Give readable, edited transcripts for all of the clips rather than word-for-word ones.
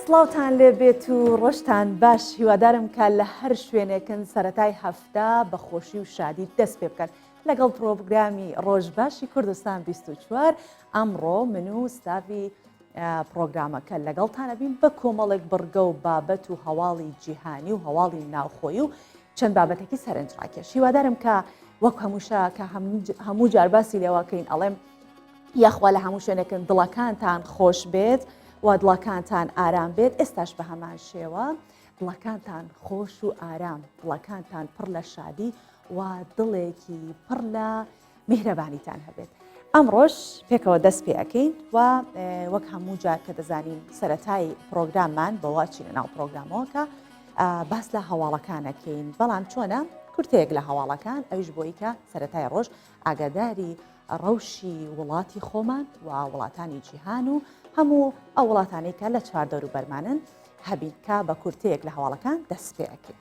سڵاوتان لێ بێت و ڕۆژتان باش هیوادارم کە لە هەر شوێنێکن سەرەتای هەفتە بە خۆشی و شادی دەست پێ بکەن لەگەڵ پرۆگرامی ڕۆژباشی کوردستان 24 ئەمڕۆ من و ستافی پرۆگرامەکە لەگەڵتانە بین بە کۆمەڵێک بڕگە و بابەت و هەواڵی جیهانی و هەواڵی ناوخۆیی و چەند بابەتێکی سەرنجڕاکێش هیوادارم کە وەک هەمووشە کە هەموو جار باسی لێواکەین ئەڵێم یاخوا لە هەموو شوێنێکن دڵەکانتان خۆش بێت و دڵەکانتان ئارام بێت ئێستاش بە هەمان شێوە دڵەکانتان خۆش و ئارام دڵەکانتان پڕ لە شادی و دڵێکی پڕ لە میهرەبانیتان هەبێت ئەمڕۆژ پێکەوە دەست پێەکەین و وەک هەموو جار کە دەزانین سەرەتای پرۆگراممان بەواچینە ناو پرۆگرامەوەکە باس لە هەواڵەکانەکەین بەڵام چۆنە کورتەیەک لە هەواڵەکان ئەویش بۆی کە سەرەتای ڕۆژ ئاگاداری ڕەوشی وڵاتی خۆمان و وڵاتانی جیهان و هەموو ئەو وڵاتانەی کە لە چواردەور و بەرمانن هەبین کە بە کورتەیەک لە هەواڵەکان دەست پێەکەین.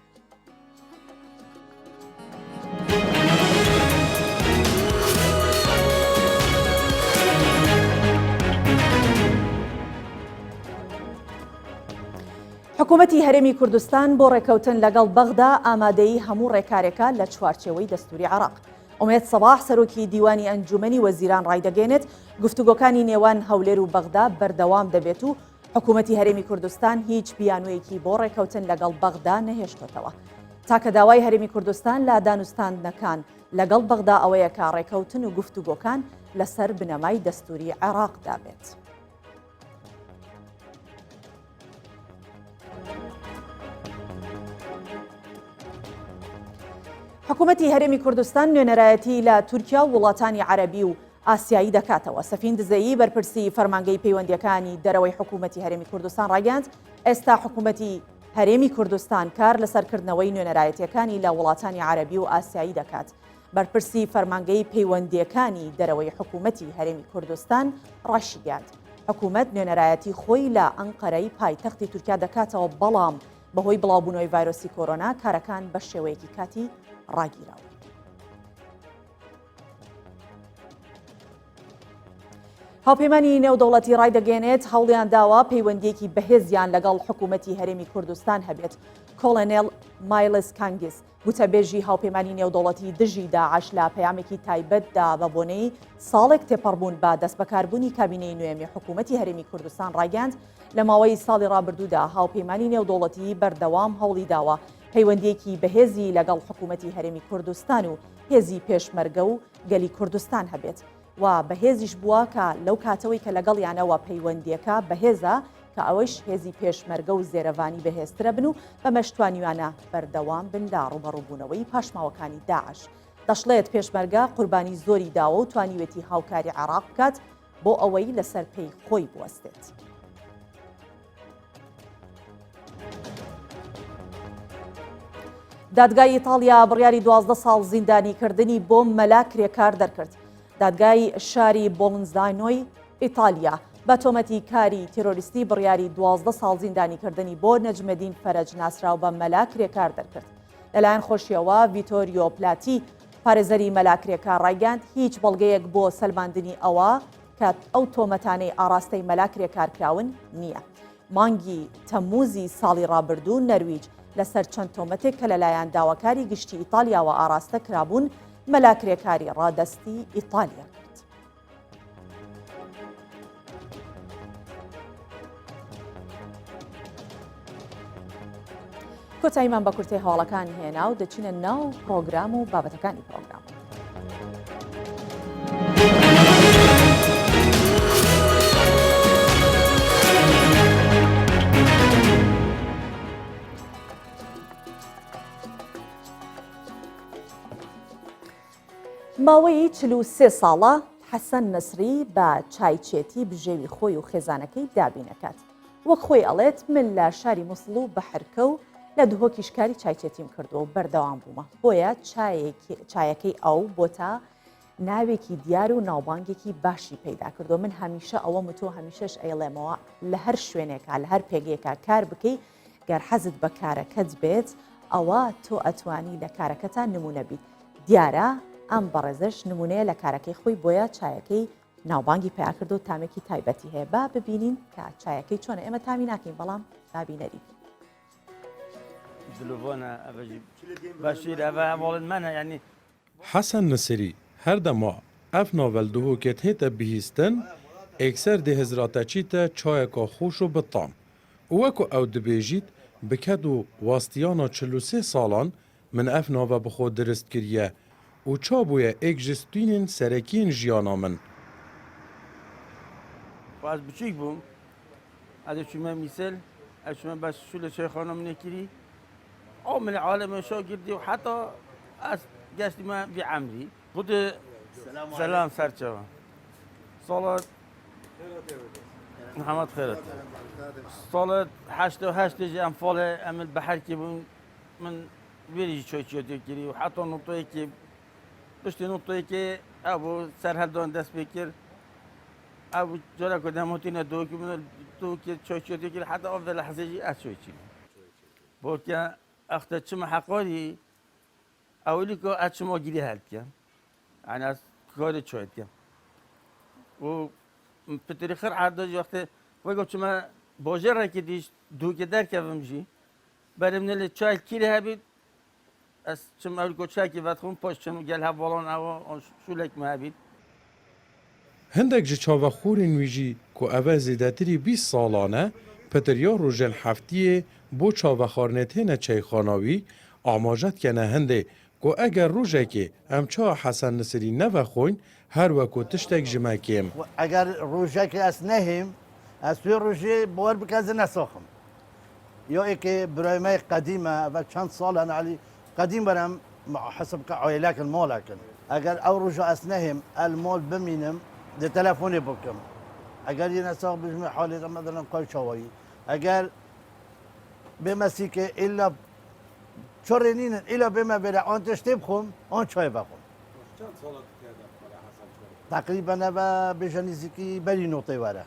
حکوومەتی هەرێمی کوردستان بۆ ڕێکەوتن لەگەڵ بەغدا ئامادەیی هەموو ڕێکارێکە لە چوارچێوەی دەستوری عێراق. ئومێد سەباح سەرۆکی دیوانی ئەنجومەنی وەزیران ڕایدەگەێنێت گفتوگۆکانی نێوان هەولێر و بەغدا بەردەوام دەبێت و حکوومەتی هەرێمی کوردستان هیچ بیانوویەکی بۆ ڕێکەوتن لەگەڵ بەغدا نەهێشتۆتەوە تاکە داوای هەرێمی کوردستان لا دانوستاندنەکان لەگەڵ بەغدا ئەوەیە کە ڕێکەوتن و گفتوگۆکان لەسەر بنەمای دەستوری عێراقدا بێت. حکوومەتی هەرێمی کوردستان نوێنەرایەتی لە تورکیا و وڵاتانی عەرەبی و ئاسیایی دەکاتەوە. سەفین دزەیی بەرپرسی فەرمانگەی پەیوەندیەکانی دەرەوەی حکوومەتی هەرێمی کوردستان ڕاگەاند ئێستا حکوومەتی هەرێمی کوردستان کار لە سەرکردنەوەی نوێنەرایەتیەکانی لە وڵاتانی عەرەبی و ئاسیایی دەکات. بەرپرسی فەرمانگەی پەیوەندیەکانی دەرەوەی حکوومەتی هەرێمی کوردستان ڕاشیگەاند حکوومەت نوێنەرایەتی خۆی لە ئەنقەرەی پایتەختی تورکیا دەکاتەوە بەڵام بەهۆی بڵاوبوونەوەی ڤایرۆسی کۆرۆنا کارەکان بە شێوەیەکی کاتی ڕاگیراوە. هاوپەیمانی نێودەوڵەتی ڕایدەگەێنێت هەوڵیان داوە پەیوەندیەکی بەهێزیان لەگەڵ حکوومەتی هەرێمی کوردستان هەبێت. کۆڵۆنێل مایلس کانگس وتەبێژی هاوپەیمانی نێودەوڵەتی دژی داعش لە پەیامێکی تایبەتدا بە بۆنەی ساڵێک تێپەڕبوون بە دەستبەکاربوونی کابینەی نوێمی حکوومەتی هەرێمی کوردستان ڕاگەاند لە ماوەی ساڵی ڕابردوودا هاوپەیمانی نێودەوڵەتی بەردەوام هەوڵی داوە پەیوەندیەکی بەهێزی لەگەڵ حکوومەتی هەرێمی کوردستان و هێزی پێشمەرگە و گەلی کوردستان هەبێت و بەهێزیش بووە کە لەو کاتەوەی کە لەگەڵیانەوە پەیوەندیەکە بەهێزە کە ئەوەش هێزی پێشمەرگە و زێرەوانی بەهێزترە بن و بە مەشتوانیوانە بەردەوام بن لە ڕوبەڕووبوونەوەی پاشماوەکانی داعش. دەشڵێت پێشمەرگە قوربانی زۆری داوە و توانیوێتی هاوکاری عێراق بکات بۆ ئەوەی لەسەر پێی خۆی بوەستێت. دادگای ئیتالیا بڕیاری 12 ساڵ زیندانیکردنی بۆ مەلا کرێکار دەرکرد. دادگای شاری بۆڵنزانۆی ئیتالیا بە تۆمەتی کاری تیرۆریستی بڕیاری 12 ساڵ زیندانیکردنی بۆ نەجمەدین فەرەج ناسراو بە مەلا کرێکار دەرکرد. لەلایەن خۆشیەوە ڤیتۆریۆ پلاتی پارێزەری مەلا کرێکار ڕایگەاند هیچ بەڵگەیەک بۆ سەلماندنی ئەوە کە ئەو تۆمەتانەی ئاراستەی مەلا کرێکار کراون نییە. مانگی تەمموزی ساڵی ڕابردوو نەرویج لەسەر چەند تۆمەتێک کە لەلایەن داواکاری گشتی ئیتالیاوە ئاراستە کرابوون مەلا کرێکاری ڕادەستی ئیتالیا کرد. کۆتاییمان بە کورتەی هەواڵەکان هێنا و دەچینە ناو پرۆگرام و بابەتەکانی پرۆگرام. ماوەی 43 ساڵە حەسەن نەسری بە چایچێتی بژێوی خۆی و خێزانەکەی دابینەکات. وەک خۆی ئەڵێت من لە شاری مووسڵ و بە حرکە و لە دهۆکی شکاری چایچێتیم کردو و بەردەوام بوومە بۆیە چایەکەی ئەو بۆ تا ناوێکی دیار و ناوبانگێکی باشی پەیدا کردو. من هەمیشە ئەوەم تۆ هەمیشەش ئەیڵێمەوە لە هەر شوێنێکە لە هەر پێگەیەکە کار بکەی گەر حەزت بە کارەکەت بێت ئەوە تۆ ئەتوانی لە کارەکەتان نمونە بیت. دیارە ئەم بەڕێزش نمونەیە لە کارەکەی خۆی بۆیە چایەکەی ناوبانگی پیاکرد و تامێکی تایبەتی هەیە با ببینین کە چایەکەی چۆنە ئێمە تامی ناکەین بەڵام بابینەری حەسەن نسری هەردەما ئەف ناڤەلدوهۆکێت هێتە بihîstin ئێکسەر dê hizrata çîte çayeka xweş û bi tam û wekû ew dibêjît biket û wastiyana 43 salan min ev nave bi xwe dirist kiriye û çabûye êk ji stûnên serekiyên jiyana min. باز بچیک بووم ئەدە چوومە میسل ئەچمە بەس شو لە شێخانە منێکیری ئەو من عالەمە شۆ گردی و حتا ئەس گەشتیمە بیعەمری خود سەلام سەرچەوە ساڵات محەممەد خێرت ساڵت هەشتێژی ئەم فاڵێ ئەمن بەحەرکی بوون من وێریژی چۆکیۆتێکیری و حتا نوتۆیەکی پشتی نوتۆیەکی ئەو بۆ سەر هەردوان دەست پێ کرد ئەو جۆرە کۆ دەموتینە دۆکی من دووکی چۆکیۆتێکی حتا ئەو لە حەزێژی ئەچۆکی بۆکە ئەختە چمە حەقۆری ئەولی کۆ ئەچمۆ گیری هەلکە ئەنا کۆری چۆتکە و پتری خر عادۆژی وەختێ وەگە چمە بۆژێڕێکی دیش دووکە دەرکەڤمژی بەرم لە چای کیری هەبیت ئەس چم ئەولی کۆ چاکی بەدخۆم پۆش چم گەل هەڤڵۆن ئەوە شولێکمە هەبیت Hindek ji çavexûrên wî jî ku ev e zêdetirî 20 salan e, Petiriya rojên heftiyê bo çavexwarinetêne çayxana wî amaje dikene hindê ku eger rojekê em çaya Hesen Nisirî nevexwîn her wekû tiştek ji me kêm. Eger rojekê ez nehêm ez wê rojê bi wer bikeze nesaxim. Ya êkê birayme qedîm e ve çend salan elî qedîm berem hesib ke ailekin malakin. Eger ew roja ez nehêm el mal bimînim de telefonê bikim. Eger yê nesax bijme halê te medelan qay çawayî. Eger bêmesîkê îla çorênînin îla bême bêre an tiştê bixwim an çay vexwim. Teqrîben eve bêje nîzîkî berî notê were.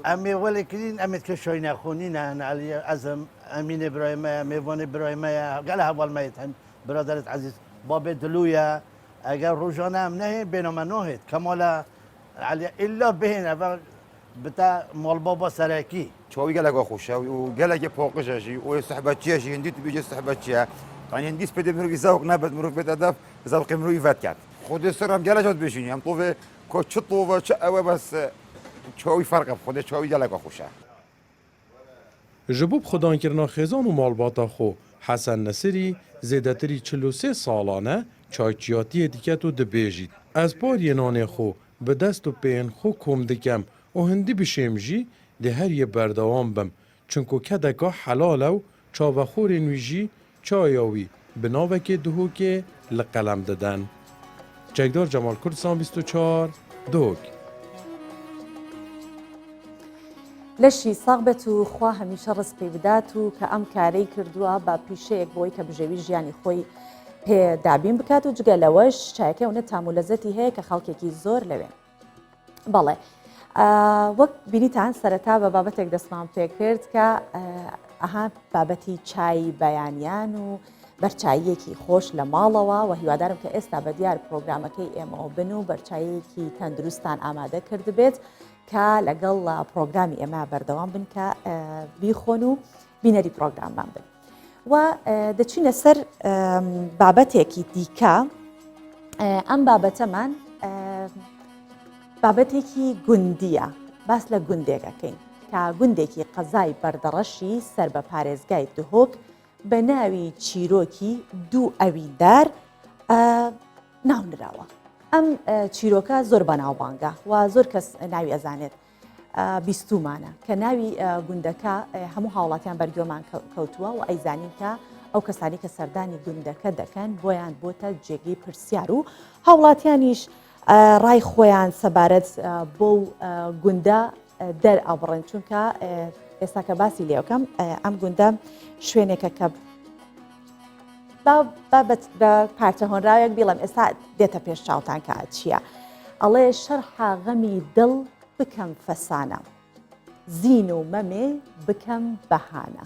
Em ê welê kirîn em ê dike şaynexûnîne elî ezim Emînê birayê me ye mêvanê birayê me ye gel heval me hên biraderet ezîz babê dilû ye eger rojane em nehê bêne me nahêt kemala elî îla bihên eve bi te malbaba serekî. Çavî geleka xweş e û gelekê paqij e jî û sehbetçi ye jî hindî tu bêje sehbetçi ye. Yani hindî spêdê mirovî zevq nebet mirov bêt edeb zevqê mirovî vetkerd. Xwedê ser em gelek dibêjînî em tovê ku çi tova çi ew e bes çavî ferq e xwedê çavî geleka xweş e. Ji bo xwedankirina xêzan û malbata xwe Hesen Nisirî zêdetirî 43 salan e çayçiyatiyê diket û dibêjît. Ez bariyê nanê xwe bi dest û peyên xwe kom dikem û hindî bişêm jî dê heriyê berdewam bim çunku kedeka helal ew çavexûrên wî jî çaya wî bi navekê dihokê li qelem didin. Cegdar Cemal Kurdistan 24 Dog. لەشی ساغ بێت و خوا هەمیشە ڕست پێی بدات و کە ئەم کارەی کردووە بە پیشەیەک بۆی کە بژێوی ژیانی خۆی پێدابین بکات و جگە لەوەش چایەکە ئەوە تامولەزەتی هەیە کە خەڵکێکی زۆر لەوێن. بەڵێ وەک بینیتان سەرەتا بە بابەتێک دەستمان پێ کرد کە ئەها بابەتی چای بەیانیان و بەرچاییەکی خۆش لە ماڵەوە و هیوادارم کە ئێستا بە دیار پرۆگرامەکەی ئێمەوە بن و بەرچاییەکی تەندروستان ئامادە کرد بێت کە لەگەڵ پرۆگرامی ئێمە بەردەوام بن کە بیخۆن و بینەری پرۆگراممان بن. و دەچینە سەر بابەتێکی دیکە ئەم بابەتەمان بابەتێکی گوندیە باس لە گوندێکەکەین کە گوندێکی قەزای بەردەڕەشی سەر بە پارێزگای دهۆک بە ناوی چیرۆکی دوو ئەویندار ناونراوە. ئەم چیرۆکە زۆر بەناوبانگە و زۆر کەس ناوی ئەزانێت بیستومانە کە ناوی گوندەکە هەموو هاوڵاتیان بەرگۆمان کەوتووە و ئەیزانین کە ئەو کەسانی کە سەردانی گوندەکە دەکەن بۆیان بۆتە جێگەی پرسیار و هاوڵاتیانیش ڕای خۆیان سەبارەت بۆ گوندە دەرئەبڕن چونکە ئێستا کە باسی لێوکەم ئەم گوندە شوێنێکە کە بە پارتە هۆنراوێک بیڵم ئێستا دێتە پێش چاوتان کە چییە؟ ئەڵێ شەرحە غەمی دڵ بکەم فەسانە زین و مەمێ بکەم بەهانە.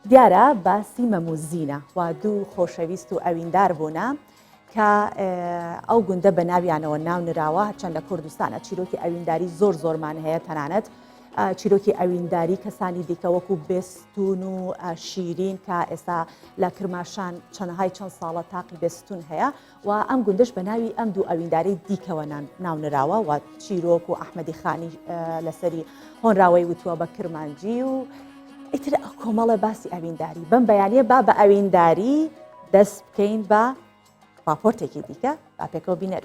دیارە باسی مەموزینە و دوو خۆشەویست و ئەویندار بوونە کە ئەو گوندە بە ناویانەوە ناو نراوە هەرچەند لە کوردستانە چیرۆکی ئەوینداری زۆرمان هەیە تەنانەت چیرۆکی ئەوینداری کەسانی دیکە وەکو بێستون و شیرین کە ئێستا لە کرماشان چەند ساڵە تاقی بێستون هەیە و ئەم گوندش بە ناوی ئەم دوو ئەوینداری دیکەوە ناونراوە و چیرۆک و ئەحمەدی خانی لەسەری هۆنراوەی وتووە بە کرمانجی و ئیتر کۆمەڵە باسی ئەوینداری بەم بەیانیە با بە ئەوینداری دەست بکەین بە راپۆرتێکی دیکە با پێکەوە بینەر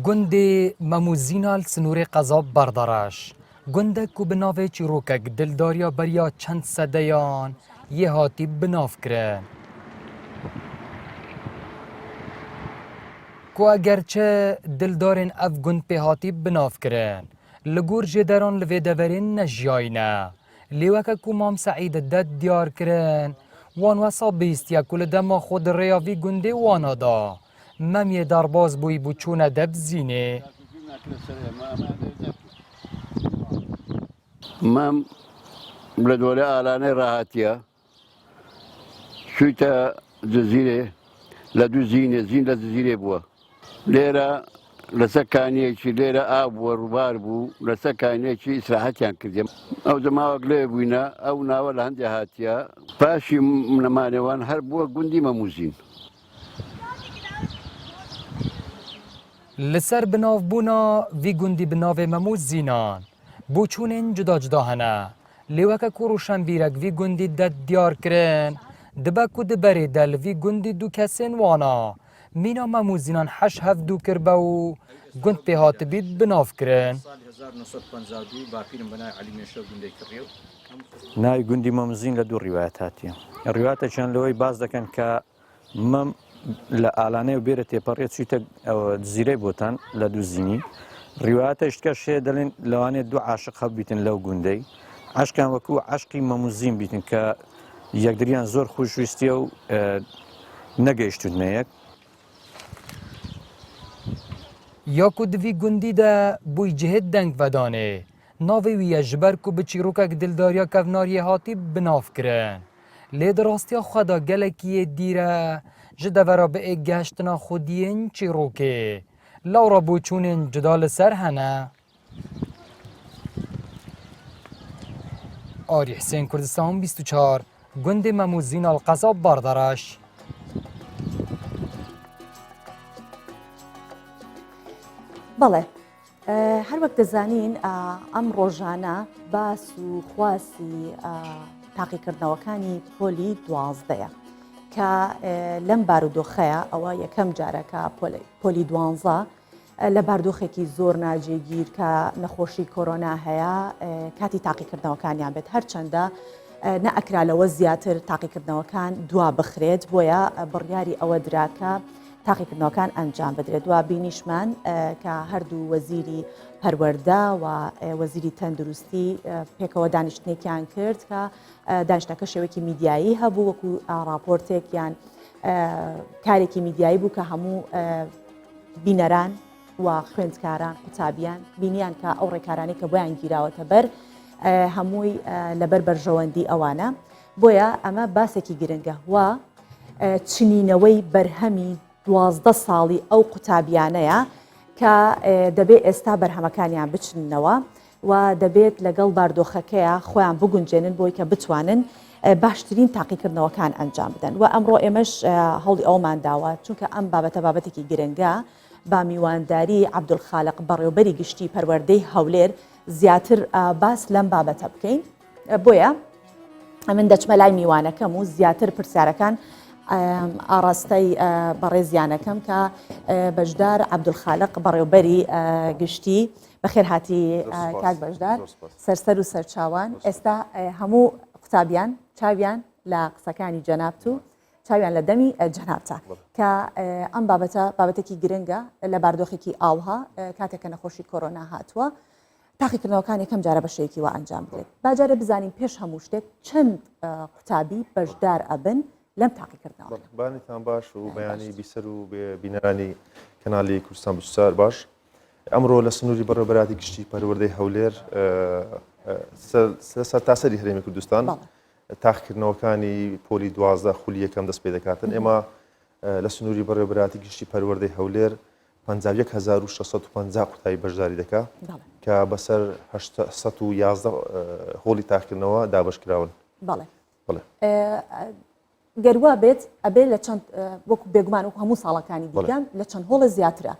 گوندê Memûzînal Sinûrê Qezab Berdaraş gundek ku bi navê çîrokek dildariya beriya çend sedeyan yê hatî binavkirin. Ku egerçe dildarên ev gund pê hatî binavkirin, li gor jêderan li vê deverên nejiyayîne. Lê weke ku Mam Seîd det diyar kirin, wan wesa bîstiye ku li dema xwe di rêya vî gundê wana da. مەمیێ دەرباز بووی بوو چوونە دەبزینێ مەم لە دۆرە ئالانەی ڕاهاتیە چوویتە جزیرێ لە دوو زینێ زین لە جزیرێ بووە لێرە لەسەر کانیەکی لێرە ئاو بووە ڕووبار بوو لەسەر کانیەکی ئیسراحەتیان کردێم ئەو زەماوەک لێ بووینە ئەو ناوە لە هەندێک هاتیە پاشی نەمانێوان هەر بووە گوندی مەموزین لەسەر بناوبوونا vî gundî bi navê Memûzînan bûçûnên cuda cuda hene lê weke ku rûşenbîrek vî gundî det diyar kirin dibe ku di berê de li vî gundî du kesên wana mîna Memûzînan heş hev dû kirbe û gund pê hatibî binavkirin ناوی گوندی مەمزین لە دوو ڕیوایەت هاتیە ڕیواتەکیان لەوەی باز دەکەن کە مەم لە ئالانەی و بێرە تێپەڕێت چیتە جزیرەی بۆتان لە دوو زینی ڕیواتە شتکە شێ دەڵێن لەوانێت دوو عاشق هەبیتن لەو گوندەی عشقان وەکو عشقی مەموزین بیتن کە یەکدریان زۆر خۆشویستیە و نەگەیشتونەیەک یا ku di vî gundî de bûy cihêt deng vedanê navê wî ye ji ber ku bi çîrokek dildariya kevnariyê hatî binavkirin lê di rastiya xwe da gelekî yê dîr e ji devera bi ê geştina xwediyên çîrokê lawra bûçûnên cuda li ser hene Arî Hüseyin Kurdistan 24 gundê Memûzînal Qezab Berdaraş بەڵێ هەر وەک دەزانین ئەم ڕۆژانە باس و خواسی تاقیکردنەوەکانی پۆلی 12ەیە کە لەم بارودۆخەیە ئەوە یەکەم جارەکە پۆلی 12 لە باردۆخێکی زۆر ناجێگیر کە نەخۆشی کۆرۆنا هەیە کاتی تاقیکردنەوەکانیان بێت هەرچەندە نەئەکرالەوە زیاتر تاقیکردنەوەکان دوا بخرێت بۆیە بڕیاری ئەوە دراکە تاقیکردنەوەکان ئەنجام بدرێت دوا بینیشمان کە هەردوو وەزیری پەروەردە و وەزیری تەندروستی پێکەوە دانیشتنێکیان کرد کە دانیشتەکە شێوەیەکی میدیایی هەبوو وەکو راپۆرتێک یان کارێکی میدیایی بوو کە هەموو بینەران و خوێندکاران قوتابیان بینیان کە ئەو ڕێکارانی کە بۆیان گیراوەتە بەر هەمووی لەبەر بەرژەوەندی ئەوانە بۆیە ئەمە باسێکی گرنگە و چنینەوەی بەرهەمی 12 ساڵی ئەو قوتابیانەیە کە دەبێت ئێستا بەرهەمەکانیان بچنەوە و دەبێت لەگەڵ باردۆخەکەیە خۆیان بگونجێنن بۆی کە بتوانن باشترین تاقیکردنەوەکان ئەنجام بدەن و ئەمڕۆ ئێمەش هەوڵی ئەومان داوە چونکە ئەم بابەتە بابەتێکی گرنگە با میوانداری عەبدولخالق بەڕێوەبەری گشتی پەروەردەی هەولێر زیاتر باس لەم بابەتە بکەین بۆیە من دەچمە لای میوانەکەم و زیاتر پرسیارەکان ئاڕاستەی بەڕێزیانەکەم کە بەشدار عەبدولخالق بەڕێوەبەری گشتی بەخێر هاتی کاک بەشدار سەرسەر و سەرچاوان ئێستا هەموو قوتابیان چاویان لە قسەکانی جەنابت و چاویان لە دەمی جەنابتە کە ئەم بابەتێکی گرنگە لە باردۆخێکی ئاوها کاتێککە نەخۆشی کۆرۆنا هاتووە تاقیکردنەوەکان یەکەم جارە بە شەیەکیوە ئەنجام بدرێت باجارە بزانین پێش هەموو شتێک چەند قوتابی بەشدار ئەبن لەم تاقیکردنەوە بانێتان باش و بەیانی بیسەر و بینەرانی کەنالی کوردستان بچار باش ئەمڕۆ لە سنووری بەڕێوەبەری گشتی پەروەردەی هەولێر سەرتاسەری هەرێمی کوردستان تاقیکردنەوەکانی پۆلی 12 خولی یەکەم دەست پێ دەکاتن ئێمە لە سنووری بەڕێوەبەراتی گشتی پەروەردەی هەولێر 51650 قوتایی بەشداری دەکات کە بەسەر 811 هۆڵی تاقیکردنەوە دابەشکراون. بەڵێ گەروە بێت ئەبێ لە چەند وەکو بێگومان وەکو هەموو ساڵەکانی دیگەم لە چەند هۆڵە زیاترە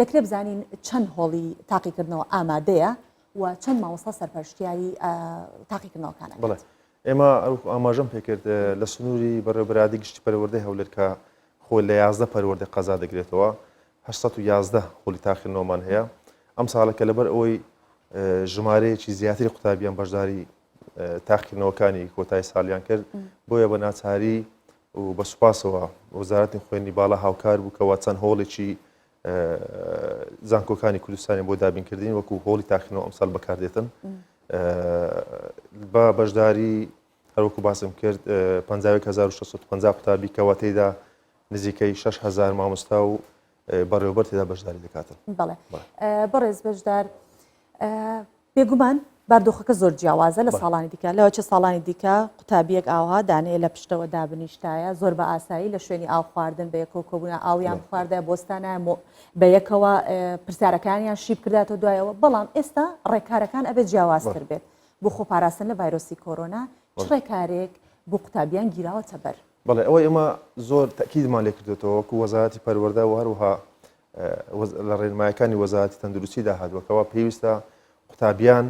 دەکرێت بزانین چەند هۆڵی تاقیکردنەوە ئامادەیە و چەند مامۆستا سەرپەرشتیاری تاقیکردنەوەکانە. بڵێ ئێمە ئاماژەم پێکرد لە سنووری بەڕێوەبەراتی گشتی پەروەردەی هەولێر کە خۆی لە 11 پەروەردەی قەزا دەگرێتەوە 811 هۆڵی تاقیکردنەوەمان هەیە ئەم ساڵەکە لەبەر ئەوەی ژمارەیەکی زیاتری قوتابیان بەشداری تاقیکردنەوەکانی کۆتایی ساڵیان کرد بۆیە بە ناچاری و بە سوپاسەوە وەزارەتی خوێندنی باڵا هاوکار بوو کەەوە چەند هۆڵێکی زانکۆکانی کوردستانی بۆ دابینکردین وەکو هۆڵی تاقیکردنەوە ئەمساڵ بەکاردێتن بە بەشداری هەروەکو باسم کرد 51650 قوتابی کەەوە تێیدا نزیکەی 6000 مامۆستا و بەڕێوەبەر تێدا بەشداری دەکاتن. بەڵێ بەڕێز بەشدار بێگومان باردۆخەکە زۆر جیاوازە لە ساڵانی دیکە لەوە چه ساڵانی دیکە قوتابیەک ئاوها دانەیە لە پشتەوە دابنیشتایە زۆر بە ئاسایی لە شوێنی ئاو خواردن بە یەکەوە کۆبوونە ئاویان خواردە بۆستانە بە یەکەوە پرسیارەکانیان شیب کرداتەوە دوایەوە بەڵام ئێستا ڕێکارەکان ئەبێت جیاوازتر بێت بۆ خۆپاراستن لە ڤایرۆسی کۆرۆنا چ ڕێکارێک بۆ قوتابیان گیراوەتە بەر. بەڵێ ئەوە ئێمە زۆر تاکیدمان لێ کردێتەوە وەکو وەزارەتی پەروەردە و هەروەها لە ڕێنمایەکانی وەزارەتی تەندروستی داهاتوەکەوە پێویستە قوتابیان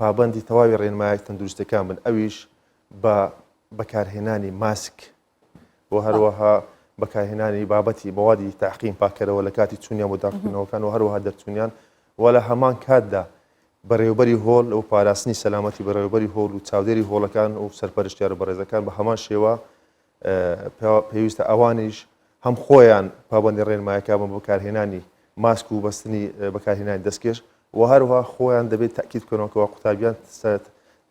پابەندی تەواوی ڕێنمایەک تەندروستەکان بن ئەویش بە بەکارهێنانی ماسک و هەروەها بەکارهێنانی بابەتی بەوادی تاقیم پاکەرەوە لە کاتی چوونیان بۆ داخستنەوەکان و هەروەها دەرچوونیان و لە هەمان کاتدا بەڕێوەبەری هۆڵ و پاراستنی سەلامەتی بەڕێوەبەری هۆڵ و چاودێری هۆڵەکان و سەرپەرشتیار بەڕێزەکان بە هەمان شێوە پێویستە ئەوانیش هەم خۆیان پابەندی ڕێنمایەکە بە بەکارهێنانی ماسک و بەستنی بەکارهێنانی دەستکێش و هەروەها خۆیان دەبێت تاکید بکەنەوە قوتابیان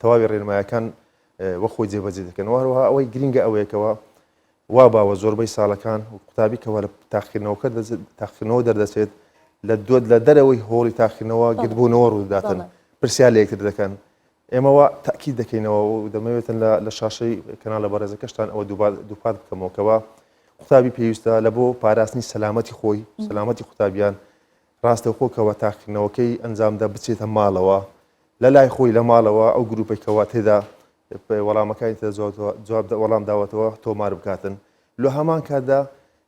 تەواوی ڕێنمایەکان وە خۆی جێبەجێ دەکەن و هەروەها ئەوەی گرینگە ئەوەیەکەوە وا باوە زۆربەی ساڵەکان و قوتابی کەەوە لە تاقیکردنەوە دەردەچێت لە دەرەوەی هۆڵی تاقیکردنەوە گرتبوونەوە ڕووداتن پرسیار لە یەکتر دەکەن ئێمەوە تاکید دەکەینەوە و دەمەوێتن لە شاشەی کەناڵە بەڕێزەکەشتان ئەوە دووپات بکەمەوەکەوە قوتابی پێویستە لە بۆ پاراستنی سەلامەتی خۆی سەلامەتی قوتابیان ڕاستەوخۆکەوە تاقیکردنەوەکەی ئەنجامدا بچێتە ماڵەوە لە لای خۆی لە ماڵەوە ئەو گروپێکەوە تێدا وەڵامەکانی وەڵام داوەتەوە تۆمار بکاتن لە هەمان کاتدا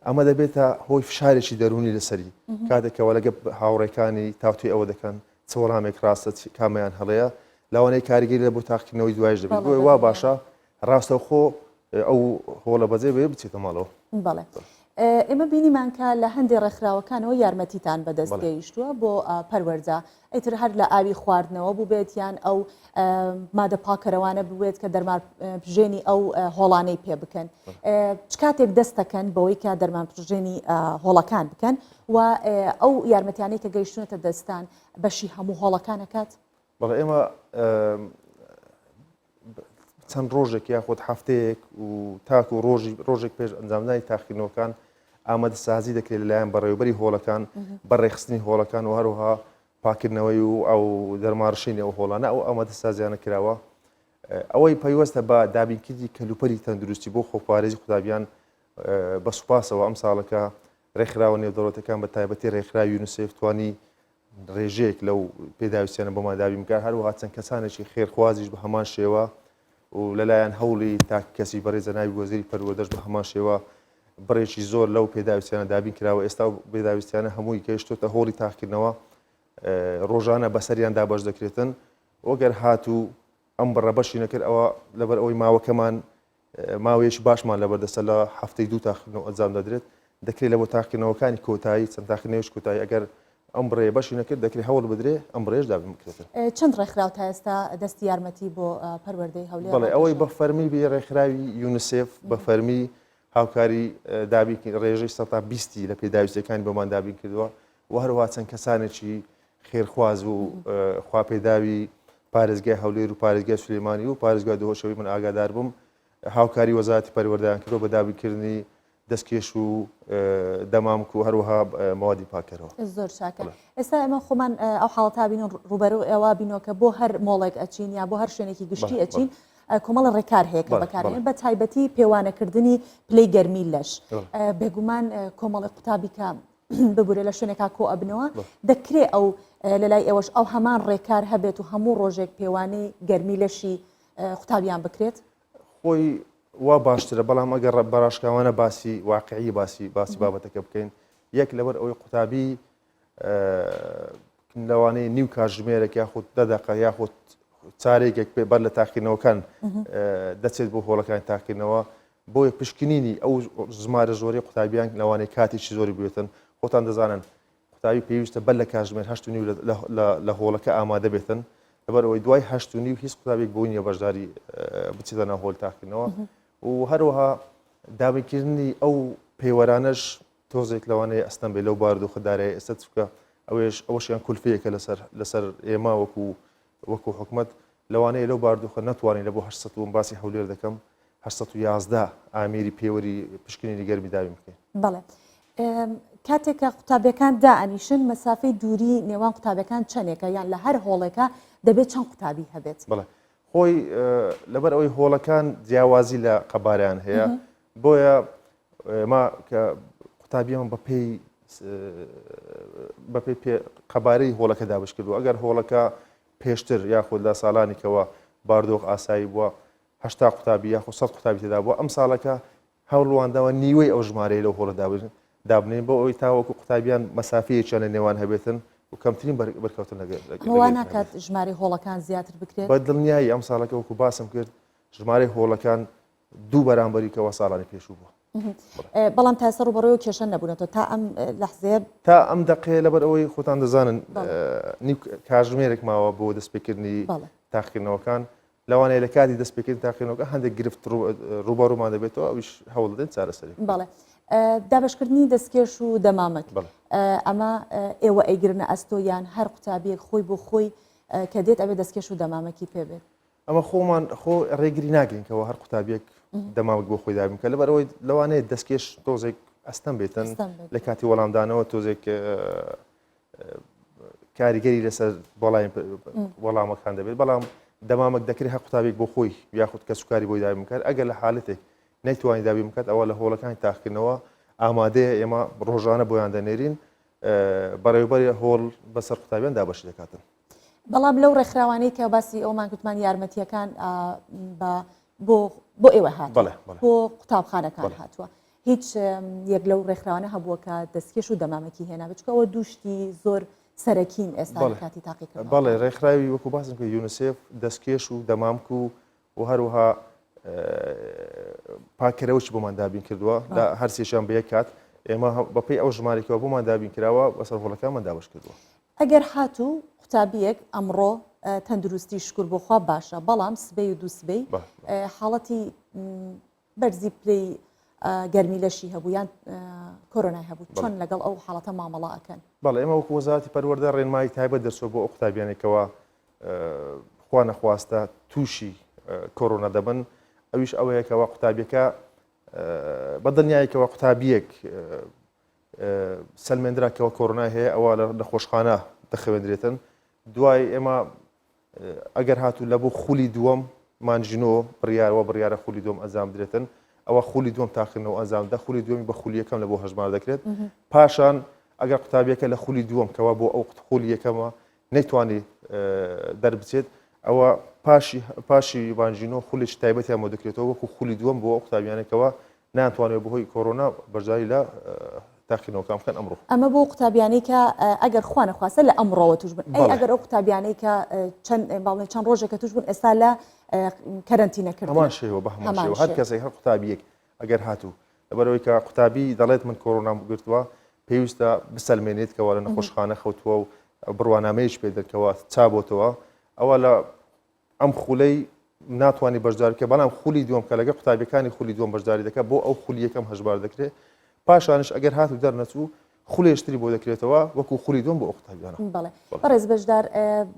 ئەمە دەبێتە هۆی فشارێکی دەرونی لەسەری کاتێکەوە لەگە هاوڕێکانی تاوتوی ئەوە دەکەن چ وەڵامێک ڕاستە کامیان هەڵەیە لاوانەی کاریگەری لە بۆ تاقیکردنەوەی دوایش دەبێت بۆی وا باشە ڕاستەوخۆ ئەو هۆڵە بەجێ بێ بچێتە ماڵەوە. بەڵێ ئێمە بینیمان کە لە هەندێک ڕێکخراوەکانەوە یارمەتیتان بەدەست گەیشتووە بۆ پەروەرجە ئەیتر هەر لە ئاوی خواردنەوە بوو بێت یان ئەو مادە پاکەرەوانە بوێت کە دەرمانپژێنی ئەو هۆڵانەی پێ بکەن چ کاتێک دەست دەکەن بەوەی کە دەرمانپژێنی هۆڵەکان بکەن و ئەو یارمەتیانەی کە گەیشتونەتە دەستان بەشی هەموو هۆڵەکانەکات. بەڵێ ئێمە چەند ڕۆژێک یاخۆت هەفتەیەک و تاکو ڕۆژێک پێش ئەنجامدانی تاقیکردنەوەکان ئامادەسازی دەکرێت لەلایەن بەڕێوەبەری هۆڵەکان بەڕێخستنی هۆڵەکان و هەروەها پاکردنەوەی و ئەو دەرمارشینی ئەو هۆڵانە ئەو ئامادەسازیانە کراوە ئەوەی پەیوەستە بە دابینکردی کەلوپەری تەندروستی بۆ خۆپارێزی قوتابیان بە سوپاسەوە ئەم ساڵەکە ڕێکخراوە نێودەوڵەتەکان بە تایبەتی ڕێکخراوی یونیسێف توانی ڕێژەیەک لەو پێداویستیانە بۆمان دابین بکار هەروەها چەند کەسانێکی خێرخوازیش بە هەمان شێوە و لەلایەن هەوڵی تا کەسی بەڕێزە ناوی وەزیری پەروەردەش بە هەمان شێوە بڕێکی زۆر لەو پێداویستیانە دابین کراوە ئێستا پێداویستیانە هەمووی گەیشتۆتە هۆڵی تاقیکردنەوە ڕۆژانە بەسەریان دابەش دەکرێتن وەگەر هاتوو ئەم بڕەبەشی نەکرد ئەوە لەبەر ئەوەی ماوەکەمان ماوەیەکی باشمان لەبەردەستە لە هەفتەی 2 تاقیکردنەوە ئەنجام دەدرێت دەکرێت لە بۆ تاقیکردنەوەکانی کۆتایی چەند تاقیکردنەوەش کۆتایی ئەگەر ئەم بڕێ بەشی نەکرد دەکرێت هەوڵ بدرێ ئەم بڕێژ دابین بکرێتن. چەند ڕێکخراو تا ئێستا دەستی یارمەتی بۆ پەروەردەی هەولێر؟ بەڵێ ئەوەی بە فەرمی بێ ڕێکخراوی یونیسێف بە فەرمی هاوکاری دابین ڕێژەی 120 لە پێداویستەکانی بۆمان دابین کردووە و هەروەها چەند کەسانێکی خێرخواز و خواپێداوی پارێزگای هەولێر و پارێزگای سولێمانی و پارێزگای دۆهۆشەوی من ئاگادار بووم هاوکاری وەزارەتی پەروەردەیان کردەوە بە دابینکردنی دەستکێش و دەمامک و هەروەها مەوادی پاکەرەوە. زۆر چاکە. ئێستا ئێمە خۆمان ئەو حاڵەتا بین ڕوبەرۆ ئێوە بینەوە کە بۆ هەر مۆڵێک ئەچین یا بۆ هەر شوێنێکی گشتی ئەچین کۆمەڵە ڕێکار هەیە کە بەڵێ، بەکارێن بەڵێ. بە تایبەتی پێوانەکردنی پلەی گەرمی لەش بەڵێ. بێگومان کۆمەڵی قوتابی کە ببورێ لە شوێنێکا کۆ ئەبنەوە دەکرێت ئەو لەلای ئێوەش ئەو هەمان ڕێکار هەبێت و هەموو ڕۆژێک پێوانەی گەرمی لەشی قوتابیان بکرێت خۆی وا باشترە بەڵام ئەگەر بەڕاشکاوانە باسی واقعی باسی بابەتەکە بکەین یەک لەبەر ئەوەی قوتابی لەوانەیە نیو کاتژمێرێک یاخود دەدەقە یاخود چارێکێک پێ بەر لە تاقیینەوەکان دەچێت بۆ هۆڵەکانی تاقیینەوە بۆیە پشکنینی ئەو ژمارە زۆری قوتابیان لەوانەیە کاتێکی زۆری بێتن خۆتان دەزانن قوتابی پێویستە بەر لە کاتژمێر 8 لە هۆڵەکە ئامادە بێتن لەبەر ئەوەی دوای 8 هیچ قوتابێک بۆ نییە بەشداری بچێتە ناو هۆڵ تاقیینەوە و هەروەها دابینکردنی ئەو پێوەرانەش تۆزێک لەوانەیە ئەستەم بێ لەو بارودۆخەدارەیە ئێستا چکە ئەوەشیان کولفەیەکە لەسەر ئێمە وەکو حکومت لەوانەیە لەو بارودۆخە ناتوانین لە بۆ 800 باسی هەولێر دەکەم 811 ئامیری پێوەری پشکنینی گەرمی داویم بکەین. بەڵێ کاتێکە قوتابیەکان دائنیشن مەسافەی دووری نێوان قوتابەکان چەندێکە یان لە هەر هۆڵێکە دەبێت چەند قوتابی هەبێت. بڵێ خۆی لەبەر ئەوەی هۆڵەکان جیاوازی لە قەباریان هەیە بۆیە ما کە قوتابیان بەپێی قەبارەی هۆڵەکە دابش کردو ئەگەر هۆڵەکە پێشتر یاخود لە ساڵانێکەوە باردۆخ ئاسایی بووە 80 قوتابی یاخود 100 قوتابی تێدا بووە ئەم ساڵەکە هەوڵوانداوە نیوەی ئەو ژمارەی لەو هۆڵە دابنین بۆ ئەوی تاوەکو قوتابیان مەسافەیەکیان لە نێوان هەبێتن و کەمترین بەرکەوتن وا ناکات ژمارەی هۆڵەکان زیاتر بکرێت بە دڵنیایی ئەم ساڵەکە وەکو باسم کرد ژمارەی هۆڵەکان دوو بەرامبەریکەوە ساڵانی پێشوو بووە. بەڵام تا ئێستا ڕوبەڕۆی و کێشە نەبوونەوە تا ئەم لەحزەیە تا ئەم دقەیە لەبەر ئەوەی خۆتان دەزانن نیو کاتژمێرێک ماوە بۆ دەستپێکردنی تاقیکردنەوەکان لەوانەیە لە کاتی دەستپێکردنی تاقیکردنەوەکە هەندێک گرفت ڕوبەڕوومان دەبێتەوە ئەویش هەوڵ دەدەین چارەسەری. بەڵێ دابشکردنی دەستکێش و دەمامک ئەمە ئێوە ئەیگرنە ئەستۆ یان هەر قوتابیەک خۆی بۆ خۆی کە دێت ئەوێ دەستکێش و دەمامەکی پێبێت. ئەمە خۆمان خۆ ڕێگری ناگرینکەوە هەر قوتابیەک دەمامک بۆ خۆی دابین کە لەبەرەوەی لەوانەیە دەستکێش تۆزێک ئەستەم بێتن لە کاتی وەڵامدانەوە تۆزێک کاریگەری لەسەر وەڵامەکان دەبێت بەڵام دەمامک دەکرێت هەر قوتابێک بۆ خۆی یاخود کە سوکاری بۆی دابین بکات ئەگەر لە حالەتێک نەیتوانی دابین بکات ئەوە لە هۆڵەکانی تاقیکردنەوە ئامادەیە ئێمە ڕۆژانە بۆیان دەنێرین بەڕێوەبەری هۆڵ بەسەر قوتابیان دابەش دەکاتن. بەڵام لەو ڕێکخراوانەی کە باسی ئەومان گوتمان یارمەتیەکان بۆ ئێوە هات بۆ قوتابخانەکان هاتووە هیچ یەک لەو ڕێکخراوانە هەبووە کە دەستکێش و دەمامەکی هێنا بچکەوە دووشتی زۆر سەرەکین ئێستا کاتی تاقیکردن. بەڵێ ڕێکخراوی وەکو باسم کرد یونیسف دەستکێش و دەمامک و هەروەها پاکەرەوەی بۆمان دابین کردووە لە هەر سێشیان بە یەک کات ئێمە بەپێی ئەو ژمارێکەوە بۆمان دابین کراوە بەسەر هۆڵەکانمان دابش کردووە. ئەگەر هاتوو قوتابیەک ئەمڕۆ تەندروستی شکر بۆخوا باشە بەڵام سبەی و دووسبەی حاڵەتی بەرزی پلەی گەرمی لەشی هەبوو یان کۆرۆنای هەبوو چۆن لەگەڵ ئەو حاڵەتە مامەڵە ئەکەن. بەڵێ ئێمە وەکو وەزارەتی پەروەردە ڕێنمایی تایبەت دەرچۆ بۆ ئەو قوتابیانێکەوە خوا نەخواستە تووشی کۆرۆنا دەبن ئەویش ئەوەیەکەوە قوتابیەکە بەدڵنیایەکەوە قوتابیەک سەلمێنراکەوە کۆرۆنا هەیە ئەوە لە خۆشخانە دەخەوێنرێتن دوای ئێمە ئەگەر هاتوو لە بۆ خولی دووەم مانجینۆ بڕیارە خولی دووەم ئەنجام درێتن ئەوە خولی دووەم تاقیکردنەوە ئەنجامدا خولی دووەمی بە خولی یەکەم لە بۆ هەژمار دەکرێت پاشان ئەگەر قوتابیەکە لە خولی دووەم کەوا بۆ ئەو خولی یەکەمە نەیتوانی دەربچێت ئەوە پاشی مانجینۆ خولێکی تایبەتیان بۆ دەکرێتەوە وەکو خولی دووەم بۆ ئەو قوتابیانێکەوە ناتوانێت بەهۆی کۆرۆنا بەرژایی لە تاقیکردنەوەکان بکەن ئەمڕۆ. ئەمە بۆ قوتابیانەی کە ئەگەر خوا نەخواستە لە ئەمڕۆوە توش بن ئەی ئەگەر ئەو قوتابیانەی کە چەند ڕۆژێکە توش بوون ئێستا لە کەرەنتینەکردن هەمان شێوە بە هەمان شێوە هەر کەسێک هەر قوتابیەک ئەگەر هاتوو لەبەرەوەی کە قوتابی دەڵێت من کۆرۆنام گرتووە پێویستە بسەلمێنێت کەوا لە نەخۆشخانە خەوتووە و بڕوانامەیەش پێ دەکەوە چابۆتەوە ئەوە لە ئەم خولەی ناتوانانی بەشدار بکە بەڵام خولی دووەم کە لەگە قوتابیەکانی خولی دووەم بەشداری دەکات بۆ ئەو خولی یەکەم هەژبار دەکرێت پاشانش ئەگەر هاتوو دەرنەچوو خولێشتری بۆ دەکرێتەوە وەکو خولی دووەم بۆ ئەو قوتابیانە. بەڵێ بەڕێز بەشدار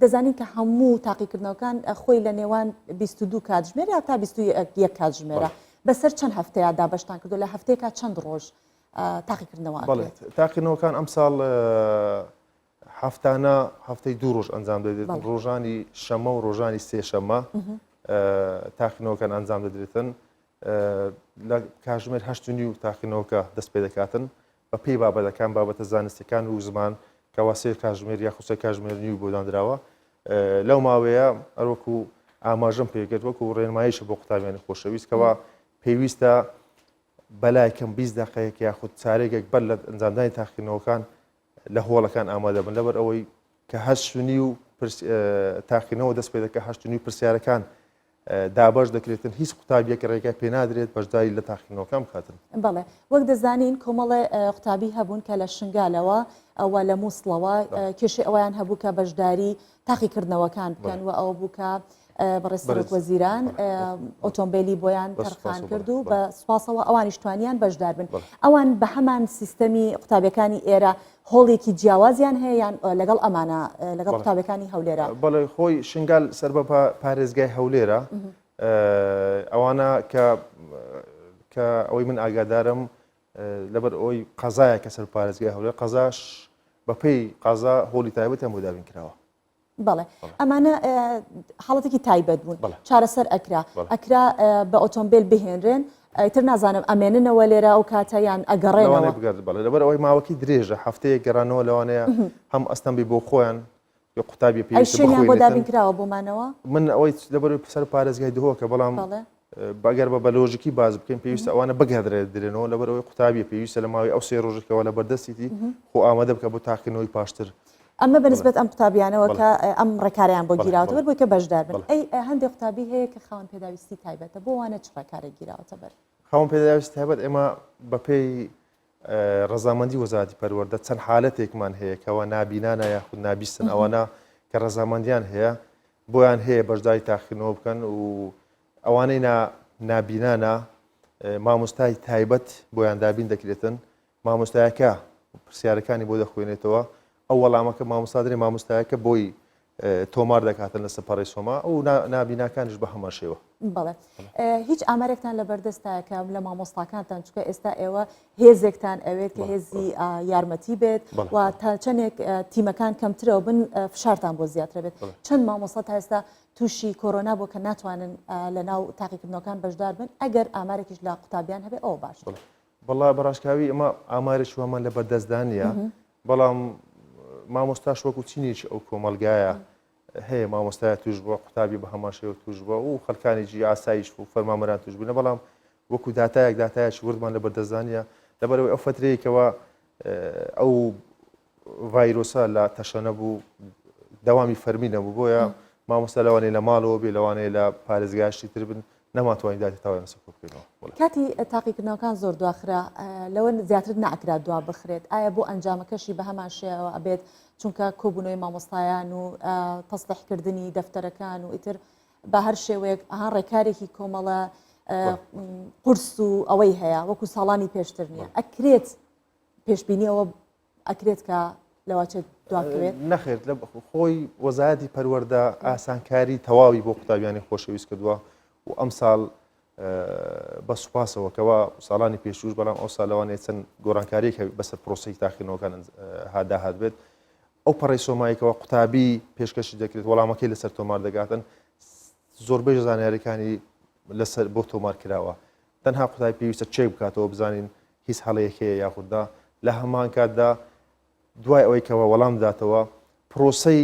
دەزانین کە هەموو تاقیکردنەوەکان خۆی لە نێوان 22 کاتژمێر یا تا 21 کاتژمێرە بەسەر چەند هەفتەیە دابەشتان کردو لە هەفتەیەکە چەند ڕۆژ تاقیکردنەوە بەڵێ تاقیکردنەوەکان ئەم ساڵ هەفتانە هەفتەی 2 ڕۆژ ئەنجام دەدێت ڕۆژانی شەمە و ڕۆژانی سێشەمە تاقینەوەکان ئەنجام دەدرێتن لە کاتژمێر 8:30 تاقینەوەکە دەست پێ دەکاتن بە پێی بابەتەکان بابەتە زانستیەکان و زمان کەوا سێ کاتژمێر یا خوسە کاتژمێر نیو بۆ دانراوە لەو ماوەیە ئەروەکو ئاماژەم پێکرد وەکو ڕێنماییشە بۆ قوتابیانی خۆشەویست کەوا پێویستە بەلای کەم 20 دقەیەک یاخود چارێکێک بەر لە ئەنجامدانی تاقینەوەکان لە هۆڵەکان ئامادە بن لەبەر ئەوەی کە 8:30 تاقینەوە دەست پێ دەکە 8:30 پرسیارەکان دابش دەکرێتن هیچ قوتابیەک ڕێگای پێ نادرێت بەشداری لە تاقینەوەکان بکاتن. بەڵێ وەک دەزانین کۆمەڵێ قوتابی هەبوون کە لە شنگالەوە ئەوە لە مووسڵەوە کێشەی ئەویان هەبوو کە بەشداری تاقیکردنەوەکان بکەن و ئەوە بوو کە بەڕێز سەرۆک وەزیران ئۆتۆمبیلی بۆیان تەرخان کرد و بە سوپاسەوە ئەوانیش توانیان بەشدار بن. ئەوان بە هەمان سیستەمی قوتابیەکانی ئێرە هۆڵێکی جیاوازیان هەیە یان لەگەڵ ئەمانە لەگەڵ قوتابیەکانی هەولێرە؟ بەڵێ خۆی شنگال سەر بە پارێزگای هەولێرە ئەوانە کە ئەوەی من ئاگادارم لەبەر ئەوی قەزایە کە سەر پارێزگای هەولێر قەزاش بەپێی قازا هۆڵی تایبەتیان بۆ دابین کراوە. بەڵێ ئەمانە حاڵەتێکی تایبەت بوون چارەسەر ئەکرا بە ئۆتۆمبیل بهێنرێن ئیتر نازانم ئەمێننەوە لێرە ئەو کاتەیان ئەگەڕێنەوە لەبەر ئەوەی ماوەکی درێژە هەفتەیە گەڕانەوە لەوانەیە هەم ئەستەمبی بۆ خۆیان قوتابی پێشێنیان بۆ دابین کراوە بۆمانەوە من ئەوەی لەبەر سەر پارێزگای دهۆکە بەڵام بەگەر بە لۆژیکی باز بکەین پێویستە ئەوانە بگەدرێت درێنەوە لەبەر ئەوەی قوتابی پێویستە لە ماوەی ئەو سێ ڕۆژێکەوە لە بەردەستیتی خۆ ئامادە بکە بۆ تاقینەوەی پاشتر. ئەمە بەنسبەت ئەم قوتابیانەوە کە ئەم ڕێکاریان بۆ گیراوەتە بۆی کە بەشدار بن. ئەی هەندێک قوتابی هەیە کە خاوەن پێداویستی تایبەتە بۆ وانە چ ڕێکارێک گیراوەتە بەر؟ خاوەن پێداویستی تایبەت ئێمە بەپێی ڕەزامەندی وەزارەتی پەروەردە چەند حالەتێکمان هەیە کەەوە نابینانە یاخود نابیستن ئەوانە کە ڕەزامەندیان هەیە بۆیان هەیە بەشداری تاقینەوە بکەن و ئەوانەی نابینانە مامۆستای تایبەت بۆیان دابین دەکرێتن مامۆستایەکە پرسیارەکانی بۆ دەخوێنێتەوە ئەو وەڵامەکە مامۆستادرێ مامۆستایەکە بۆی تۆمار دەکاتن لە سەپەڕی سۆما ئەو نابیناکانش بە هەمان شێوە. بەڵێ هیچ ئامارێکتان لە بەردەستایەکە لە مامۆستاکانتان چکە ئێستا ئێوە هێزێکتان ئەوێت کە هێزی یارمەتی بێت و تا چەندێک تیمەکان کەمترەوە بن فشارتان بۆ زیاترە بێت چەند مامۆستا تا ئێستا تووشی کۆرۆنا بۆ کە ناتوانن لە ناو تاقیکردنەوەکان بەشدار بن ئەگەر ئامارێکیش لە قوتابیان هەبێت ئەوە باش. بەڵا بەڕاشکاوی ئەمە ئامارێکی وەمان لە بەردەستدانە بەڵام مامۆستاش وەکو چینێکی ئەو کۆمەلگایە هەیە مامۆستایە توش بووە قوتابی بە هەمان شێوە توش بووە و خەڵکانێکی ئاسایش و فەرمانبەران توش بوونە بەڵام وەکو داتایەکی وردمان لە بەردەستدانە لەبەرەوەی ئەو فترەیەکەوە ئەو ڤایرۆسە لە تەشەنە بوو دەوامی فەرمی نەبوو بۆیە مامۆستا لەوانەیە لە ماڵەوە بێ لەوانەیە لە پارێزگاشتی تر بن نەماتوانین داتی تاوایان سەکۆ بکەینەوە. کاتی تاقیکردنەوەکان زۆر دواخرا لەوە زیاتر نەئەکرا دوا بخرێت ئایا بۆ ئەنجامەکەشی بە هەمان شێوە ئەبێت چونکە کۆبوونەوەی مامۆستایان و تەسلیحکردنی دەفتەرەکان و ئیتر بە هەر شێوەیەک ئەها ڕێکارێکی کۆمەڵە قورس و ئەوەی هەیە وەکو ساڵانی پێشتر نییە ئەکرێت پێشبینیەوە ئەکرێت کە لەواچێت دواکەوێت نەخێت لە خۆی وەزارەتی پەروەردە ئاسانکاری تەواوی بۆ قوتابیانی خۆشەویست کردووە و ئەم ساڵ بە سوپاسەوەکەوە ساڵانی پێشوش بەڵام ئەو ساڵەوانێت چەند گۆڕانکاریێک بەسەر پرۆسی تاقینەوەکان هاداهات بێت ئەو پەڕی سۆمایەکەوە قوتابی پێشکەشی دەکرێت وەڵامەکەی لەسەر تۆمار دەگاتن زۆربەی زانیاریەکانی لەسەر بۆ تۆمار کراوە تەنها قوتابی پێویستە چێک بکاتەوە بزانین هیچ هەڵەیەکەیە یاخوددا لە هەمان کاتدا دوای ئەوەی کەەوە وەڵام داتەوە پرۆسەی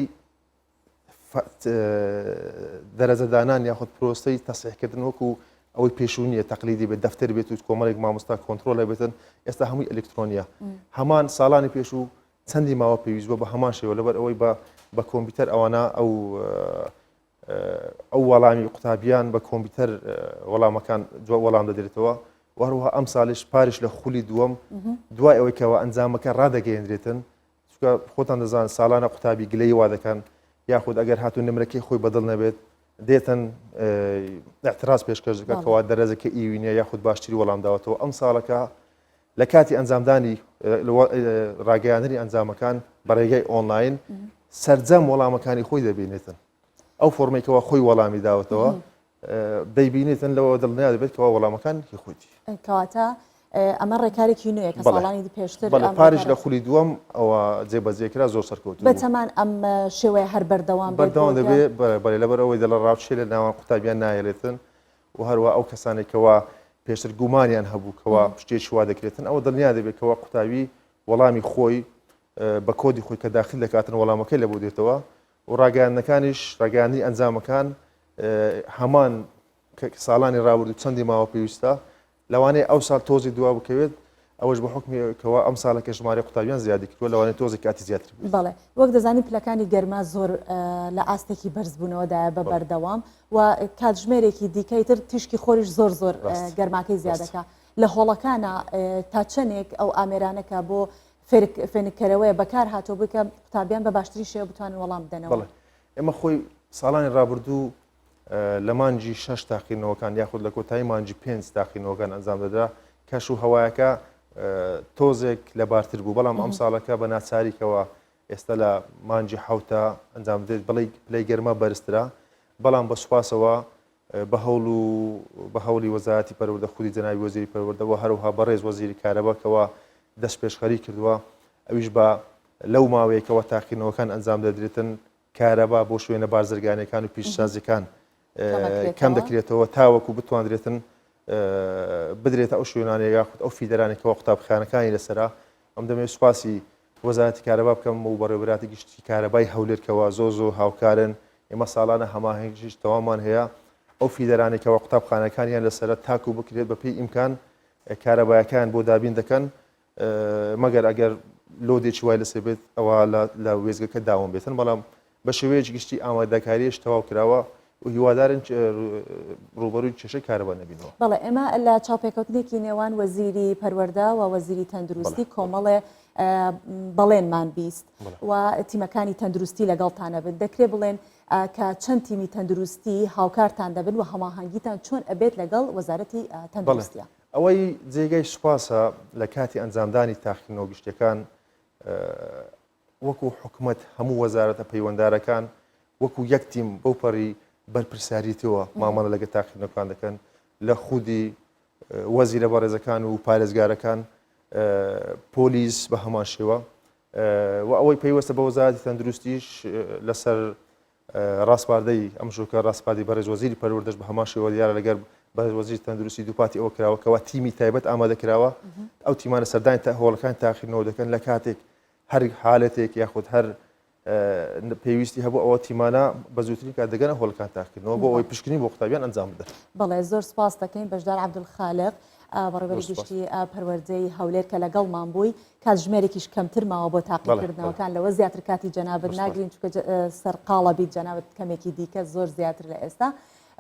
دەرەجەدانان یاخود پرۆسەی تەسیحکردن وەکو ئەوەی پێشوونیە تەقلیدی بێت دەفتەر بێت و کۆمەڵێک مامۆستا کۆنتڕۆلە بێتن ئێستا هەمووی ئەلکترۆنیە هەمان ساڵانی پێشوو چەندی ماوە پێویست بۆ بە هەمان شێوە لەبەر ئەوەی بە کۆمپیوتەر ئەوانە ئەو وەڵامی قوتابیان بە کۆمپیوتەر وەڵامەکان وەڵام دەدرێتەوە وهروها ئەم ساڵش پارش لە خولی دووەم دوای ئەوەی کەەوە ئەنجامەکە ڕادەگەیەنرێتن چونکە خۆتان دەزان ساڵانە قوتابی گلەی وا دەکەن یاخود ئەگەر هاتوو نمرەکەی خۆی بەدڵ نەبێت دێتن اعتراض پێشکەش دەکاتەوە دەرەجەکە ئیوینە یاخود باشتری وەڵام داوەتەوە ئەم ساڵەکە لە کاتی ئەنجامدانی ڕاگەیاندنی ئەنجامەکان بەڕێگەی ئۆنلاین سەرجەم وەڵامەکانی خۆی دەبینێتن ئەو فۆرمێکەوە خۆی وەڵامی داوەتەوە دەیبینێتن لەوە دڵنیا دەبێت کەەوە وەڵامەکان خۆیتی کەواتە ئەمە ڕێکارێکی نوێیە کە ساڵانی پێشتر پارێژ لە خولی دووەم ئەوە جێبەجێکرا زۆر سەرکەوت بەتەمان ئەم شێوەیە هەر بەردەوام دەبێت بەڵێ لەبەرەوەی دەڵە ڕاوچێ لە ناوان قوتابیان نایەلێتن و هەروە ئەو کەسانێکەوە پێشتر گومانیان هەبوو کەەوە شتێکی وا دەکرێتن ئەوە دڵنیا دەبێتەوە قوتاوی وەڵامی خۆی بە کۆدی خۆی کە داخل دەکاتن وەڵامەکەی لە بۆ دێتەوە و ڕاگەیاندنەکانیش ڕاگەیاندنی ئەنجامەکان هەمان ساڵانی ڕابردوو چەندی ماوە پێویستە لەوانەیە ئەو ساڵ تۆزی دوا بکەوێت ئەوەش بە حکمێکەوە ئەم ساڵەکە ژمارە قوتابیان زیادی کردووە لەوانەیە تۆزی کاتی زیاتر بڵێ وەک دەزانی پلەکانی گەرما زۆر لە ئاستێکی بەرزبوونەوەدایە بە بەردەوام و کاتژمێرێکی دیکەی تر تیشکی خۆریش زۆر گەرماکەی زیادەکە لە هۆڵەکانە تا چەندێک ئەو ئامێرانەکە بۆ فێنکەرەوەی بەکار هاتۆ بکە قوتابیان بە باشتری شێوە بتوانن وەڵام بدەنەوە ئێمە خۆی ساڵانی ڕابردوو لە مانجی 6 تاقینەوەکان یاخود لە کۆتایی مانجی 5 تاقینەوەکان ئەنجام دەدرا کەش و هەوایەکە تۆزێک لە بارتر بوو بەڵام ئەم ساڵەکە بە ناچاریکەوە ئێستا لە مانجی حوتە ئەنجام دێت بڵێ پلەی گەرمە بەرزترا بەڵام بە سوپاسەوە بە هەولی وەزارەتی پەروەردە خودی جەنابی وەزیری پەروەردەوە هەروەها بەڕێز وەزیری کارەباکەوە دەست پێشخەری کردووە ئەویش بە لەو ماوەیەکەوە تاقینەوەکان ئەنجام دەدرێتن کارەبا بۆ شوێنە بازرگانیەکان و پیشسازیەکان کەم دەکرێتەوە تاوەکو بتوانرێتن بدرێتە ئەو شوێنانەیە یاخود ئەو فیدەرانێکەوە قوتابخانەکانی لەسەرا ئەم دەمێت سوپاسی وەزارەتی کارەبا بکەم و بەڕێوەبەراتی گشتی کارەبای هەولێرکەوە زۆر هاوکارن ئێمە ساڵانە هەماهنگیش تەوامان هەیە ئەو فیدەرانێکەوە قوتابخانەکانیان لەسەرە تاکو بکرێت بە پێی ئیمکان کارەبایەکان بۆ دابین دەکەن مەگەر ئەگەر لۆدێکی وای لەسەر بێت ئەوە لە وێزگەکە داوام بێتن بەڵام بە شێوەیەکی گشتی ئامادەکاریش تەواو کراوە و هیوادارن ڕوبەرووی کێشەی کارەبا نەبینەوە بەڵێ ئێمە لە چاوپێکەوتنێکی نێوان وەزیری پەروەردە و وەزیری تەندروستی کۆمەڵێ بەڵێنمان بیست و تیمەکانی تەندروستی لەگەڵتانە بن دەکرێت بڵێن کە چەند تیمی تەندروستی هاوکارتان دەبن و هەماهەنگیتان چۆن ئەبێت لەگەڵ وەزارەتی تەندروستیە ئەوەی جێگەی سوپاسە لە کاتی ئەنجامدانی تاقینەوە گشتەکان وەکو حکومەت هەموو وەزارەتە پەیوەنددارەکان وەکو یەک تیم بەو پەڕی بەرپرساریتەوە مامەڵە لەگە تاقینەکان دەکەن لە خودی وەزیرە بەڕێزەکان و پارێزگارەکان پۆلیس بە هەمان شێوە و ئەوەی پێیوەستە بە وەزارەتی تەندروستیش لەسەر ڕاستپاردەی ئەم ژوورکە ڕاستپاردەی بەڕێز وەزیری پەروەردەش بە هەمان شێوە دیارە لەگەر بەڕێز وەزیری تەندروستی دووپاتی ئەوە کراوەکەوە تیمی تایبەت ئامادەکراوە ئەو تیمانە سەردانی هۆڵەکان تاقینەوە دەکەن لە کاتێک هەر حالەتێک یاخود هەر پێویستی هەبوو ئەوە تیمانە بە زووترین کات دەگەنە هۆڵەکان تاقینەوە بۆ ئەوەی پشکنی بۆ قوتابیان ئەنجام بدەن بەڵێ زۆر سپاس دەکەین بەشدار عەبدولخالق بەڕێوەبەری گشتی پەروەردەی هەولێر کە لەگەڵمان بووی کاتژمێرێکیش کەمتر ماوە بۆ تاقیکردنەوەکان لەوە زیاتر کاتی جەنابەت ناگرین چونکە سەرقاڵە بیت جەنابەت کەمێکی دیکە زۆر زیاتر لە ئێستا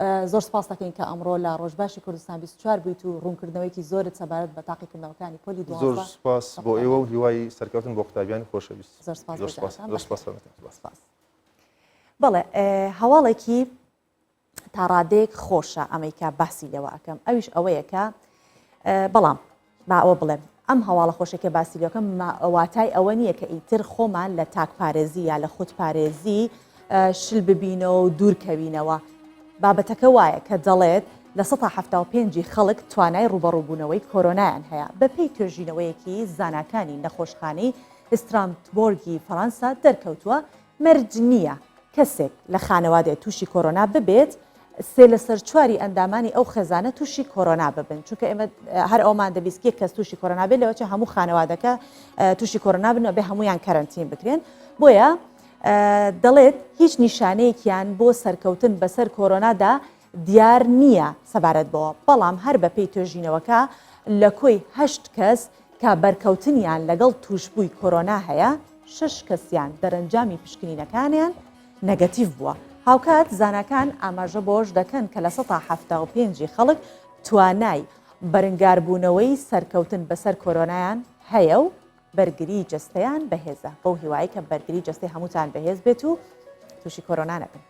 زۆر سپاس دەکەین کە ئەمڕۆ لە ڕۆژباشی کوردستان 24 بوویت و ڕوونکردنەوەیکی زۆرت سەبارەت بە تاقیکردنەوەکانی پۆلی 12 زۆر سپاس بۆ ئێوە و هیوای سەرکەوتن بۆ قوتابیانی خۆشەویست زۆر سپاس بەڵێ هەواڵێکی تا ڕادێک خۆشە ئەمریکا باسی لەوە ئەەکەم ئەویش ئەوەیە کە بەڵام با ئەوە بڵێم ئەم هەواڵە خۆشێکە باسی لەکەم واتای ئەوە نییە کە ئیتر خۆمان لە تاکپارێزی یا لە خودپارێزی شل ببینەوە و دوورکەوینەوە بابەتەکە وایە کە دەڵێت لە 1970 خەڵک توانای ڕوبەڕووبوونەوەی کۆرۆنایان هەیە بەپێی توێژینەوەیەکی زاناکانی نەخۆشخانەی ئسترامبۆرگی فەڕەنسا دەرکەوتووە مەرج نییە کەسێک لە خانەوادێ تووشی کۆرۆنا ببێت سێ لەسەر چواری ئەندامانی ئەو خێزانە تووشی کۆرۆنا ببن چونکە ئێمە هەر ئەومان دەبیست یەک کەس تووشی کۆرۆنا بێت لەوەچە هەموو خانەوادەکە تووشی کۆرۆنا بن بێ هەمویان کەرەنتین بکرێن بۆیە دەڵێت هیچ نیشانەیەکیان بۆ سەرکەوتن بەسەر کۆرۆنادا دیار نییە سەبارەت بەوە بەڵام هەر بەپێی توێژینەوەکە لە کۆی 8 کەس کە بەرکەوتنیان لەگەڵ توشبووی کۆرۆنا هەیە 6 کەسیان دەرەنجامی پشکنینەکانیان نەگەتیڤ بووە هاوکات زانەکان ئاماژە بۆش دەکەن کە لە 1970 خەڵک توانای بەرنگاربوونەوەی سەرکەوتن بەسەر کۆرۆنایان هەیە و بەرگری جەستەیان بەهێزە بەو هیوایی کە بەرگری جەستی هەمووتان بەهێز بێت و تووشی کۆرۆنا نەبن.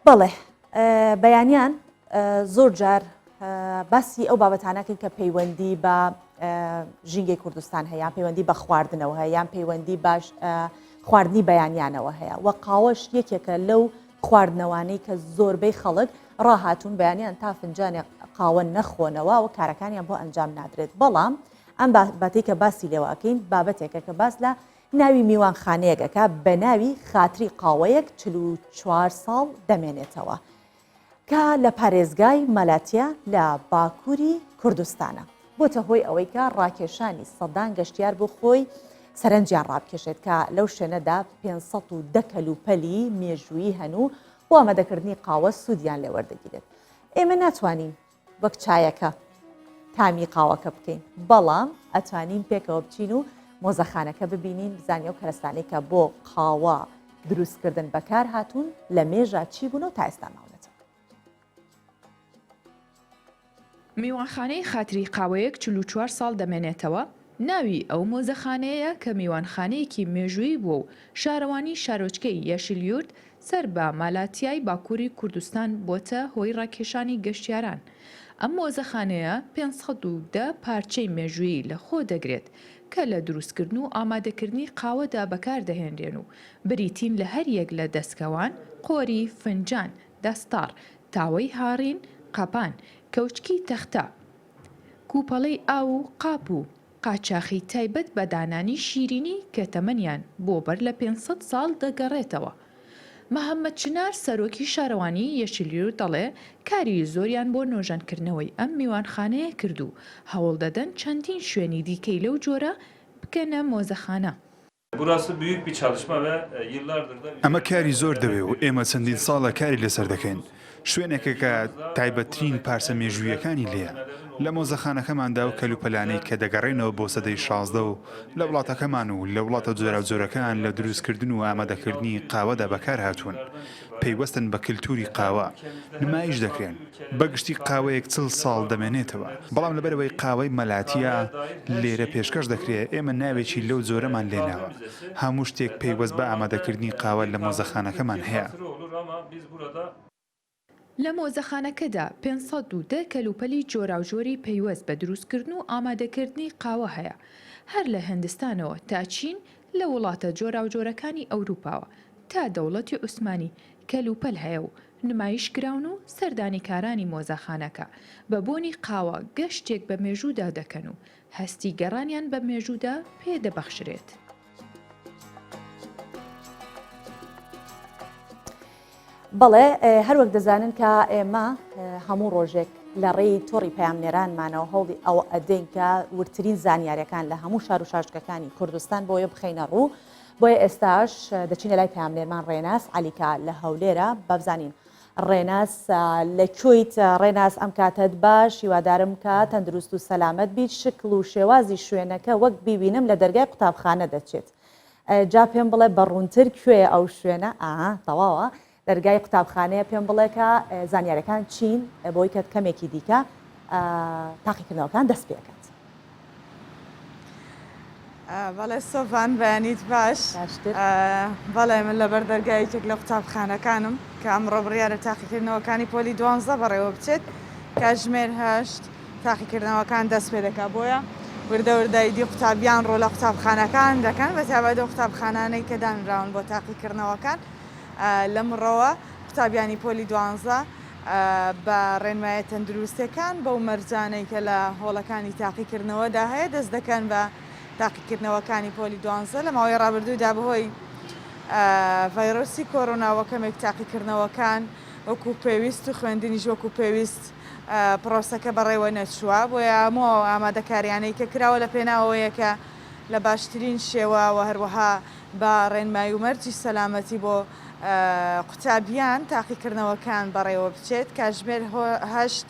بەڵێ بەیانیان زۆر جار باسی ئەو بابەتانەکەن کە پەیوەندی بە ژینگەی کوردستان هەیە یان پەیوەندی بە خواردنەوە هەیە یان پەیوەندی باش خواردنی بەیانیانەوە هەیە و قاوەش یەکێکە لەو خواردنەوانەی کە زۆربەی خەڵک ڕاهاتون بەیانیان تا فنجانی قاوە نەخۆنەوە و کارەکانیان بۆ ئەنجام نادرێت بەڵام ئەم بابەتێک کە باسی لێواکەین بابەتێکە کە باس لە ناوی میوانخانەیەکەکە بە ناوی خاتری قاوەیەک 44 ساڵ دەمێنێتەوە کە لە پارێزگای مەلاتیا لە باکووری کوردستانە بۆتە هۆی ئەوەی کە ڕاکێشانی سەدان گەشتیار بۆ خۆی سەرنجیان ڕابکێشێت کە لەو شوێنەدا 510 کەلوپەلی مێژوویی هەنوو بۆ ئامادەکردنی قاوە سوودیان لێ وەردەگیرێت ئێمە ناتوانین وەک چایەکە تامی قاوەکە بکەین بەڵام ئەتوانین پێکەوە بچین و مۆزەخانەکە ببینین بزانانی و کەرستانی کە بۆ قاوە دروستکردن بەکار هاتوون لە مێژە چی بوون و تا ئێستا ماونەتەوە. میوانخانەی خاتری قاوەیەک 44 ساڵ دەمێنێتەوە. ناوی ئەو مۆزەخانەیە کە میوانخانەیەکی مێژووی بووە و شارەوانی شارۆچکەی یەشیلیورد سەر بە مالاتیای باکووری کوردستان بۆتە هۆی ڕاکێشانی گەشتیاران. ئەم مۆزەخانەیە 510 پارچەی مێژوویی لە خۆ دەگرێت کە لە دروستکردن و ئامادەکردنی قاوەدا بەکاردەهێنرێن و بریتین لە هەر یەک لە دەستکەوان، قۆری، فنجان، دەستار، تاوەی هاڕین، قەپان، کەوچکی تەختە، کوپەڵەی ئاو و قاپ و قاچاخی تایبەت بە دانانی شیرینی کە تەمەنیان بۆ بەر لە 500 ساڵ دەگەڕێتەوە. محەممەد چنار سەرۆکی شارەوانی یەشیلیورد دەڵێ کاری زۆریان بۆ نۆژەنکردنەوەی ئەم میوانخانەیە کرد و هەوڵ دەدەن چەندین شوێنی دیکەی لەو جۆرە بکەنە مۆزەخانە. ئەمە کاری زۆر دەوێ و ئێمە چەندین ساڵە کاری لەسەر دەکەین. شوێنێکە کە تایبەتترین پارچە مێژوویەکانی لێە. لە مۆزەخانەکەماندا و کەلوپەلانەی کە دەگەڕێنەوە بۆ سەدەی 16 و لە وڵاتەکەمان و لە وڵاتە جۆرەکان لە دروستکردن و ئامادەکردنی قاوەدا بەکار هاتوون. پەیوەستن بە کللتوری قاوە نمایش دەکرێن. بەگشتی قاوەیەک 40 ساڵ دەمێنێتەوە. بەڵام لەبەرەوەی قاوەی مەلاتیا لێرە پێشکەش دەکرێت ئێمە ناوێکی لەو جۆرەمان لێناوە. هەموو شتێک پەیوەست بە ئامادەکردنی قاوە لە مۆزەخانەکەمان هەیە. لە مۆزەخانەکەدا 510 کەلوپەلی جۆراوجۆری پەیوەست بە دروستکردن و ئامادەکردنی قاوە هەیە. هەر لە هەندستانەوە تا چین لە وڵاتە جۆراوجۆرەکانی ئەوروپاوە تا دەوڵەتی عوسمانی کەلوپەل هەیە و نمایشکراون و سەردانیکارانی مۆزەخانەکە بە بۆنی قاوە گەشتێک بە مێژوودا دەکەن و هەستی گەڕانیان بە مێژوودا پێدەبەخشرێت. بەڵێ هەروەک دەزانن کە ئێمە هەموو ڕۆژێک لە ڕێی تۆڕی پەیامنێرانمانەوە هەوڵی ئەو ئەدەین کە ورترین زانیاریەکان لە هەموو شار و شاشکەکانی کوردستان بۆیە بخەینە ڕوو بۆیە ئێستاش دەچینە لای پەیامنێرمان ڕێناس عەلیکا لە هەولێرە بابزانین ڕێناس لەکوێیت ڕێناس ئەم کاتت باش هیوادارم کە تەندروست و سەلامەت بیت شکل و شێوازی شوێنەکە وەک بیبینم لە دەرگای قوتابخانە دەچێت جا پێم بڵێ بەڕوونتر کوێ ئەو شوێنە تەواوە دەرگای قوتابخانەیە پێم بڵێ کە زانیاریەکان چین بۆی کە کەمێکی دیکە تاقیکردنەوەکان دەست پێکات. بەڵێ سۆڤان بەیانیت باش بەڵێ من لەبەر دەرگایەکێک لە قوتابخانەکانم کە ئەمڕۆ بڕیارە تاقیکردنەوەکانی پۆلی 12 بەڕێوە بچێت کاتژمێر 8 تاقیکردنەوەکان دەست پێ دەکات بۆیە وردەوردایدی قوتابیان ڕۆ لە قوتابخانەکان دەکەن بە تایبەت قوتابخانانەی کە دانراون بۆ تاقیکردنەوەکان لەمڕەوە قوتابیانی پۆلی 12 بە ڕێنمایە تەندروستەکان بەو مەرجانەی کە لە هۆڵەکانی تاقیکردنەوەدا هەیە دەست دەکەن بە تاقیکردنەوەکانی پۆلی 12 لە ماوەی ڕابردوودا بەهۆی ڤایرۆسی کۆڕۆناوە کەمێک تاقیکردنەوەکان وەکو پێویست و خوێندنیش وەکو پێویست پرۆسەکە بەڕێوە نەچووە بۆیە هەموو ئامادەکاریانەی کە کراوە لە پێناوەیە کە لە باشترین شێوە و هەروەها بە ڕێنمایی و مەرجی سەلامەتی بۆ قوتابیان تاقیکردنەوەکان بەڕێوە بچێت کاتژمێر 8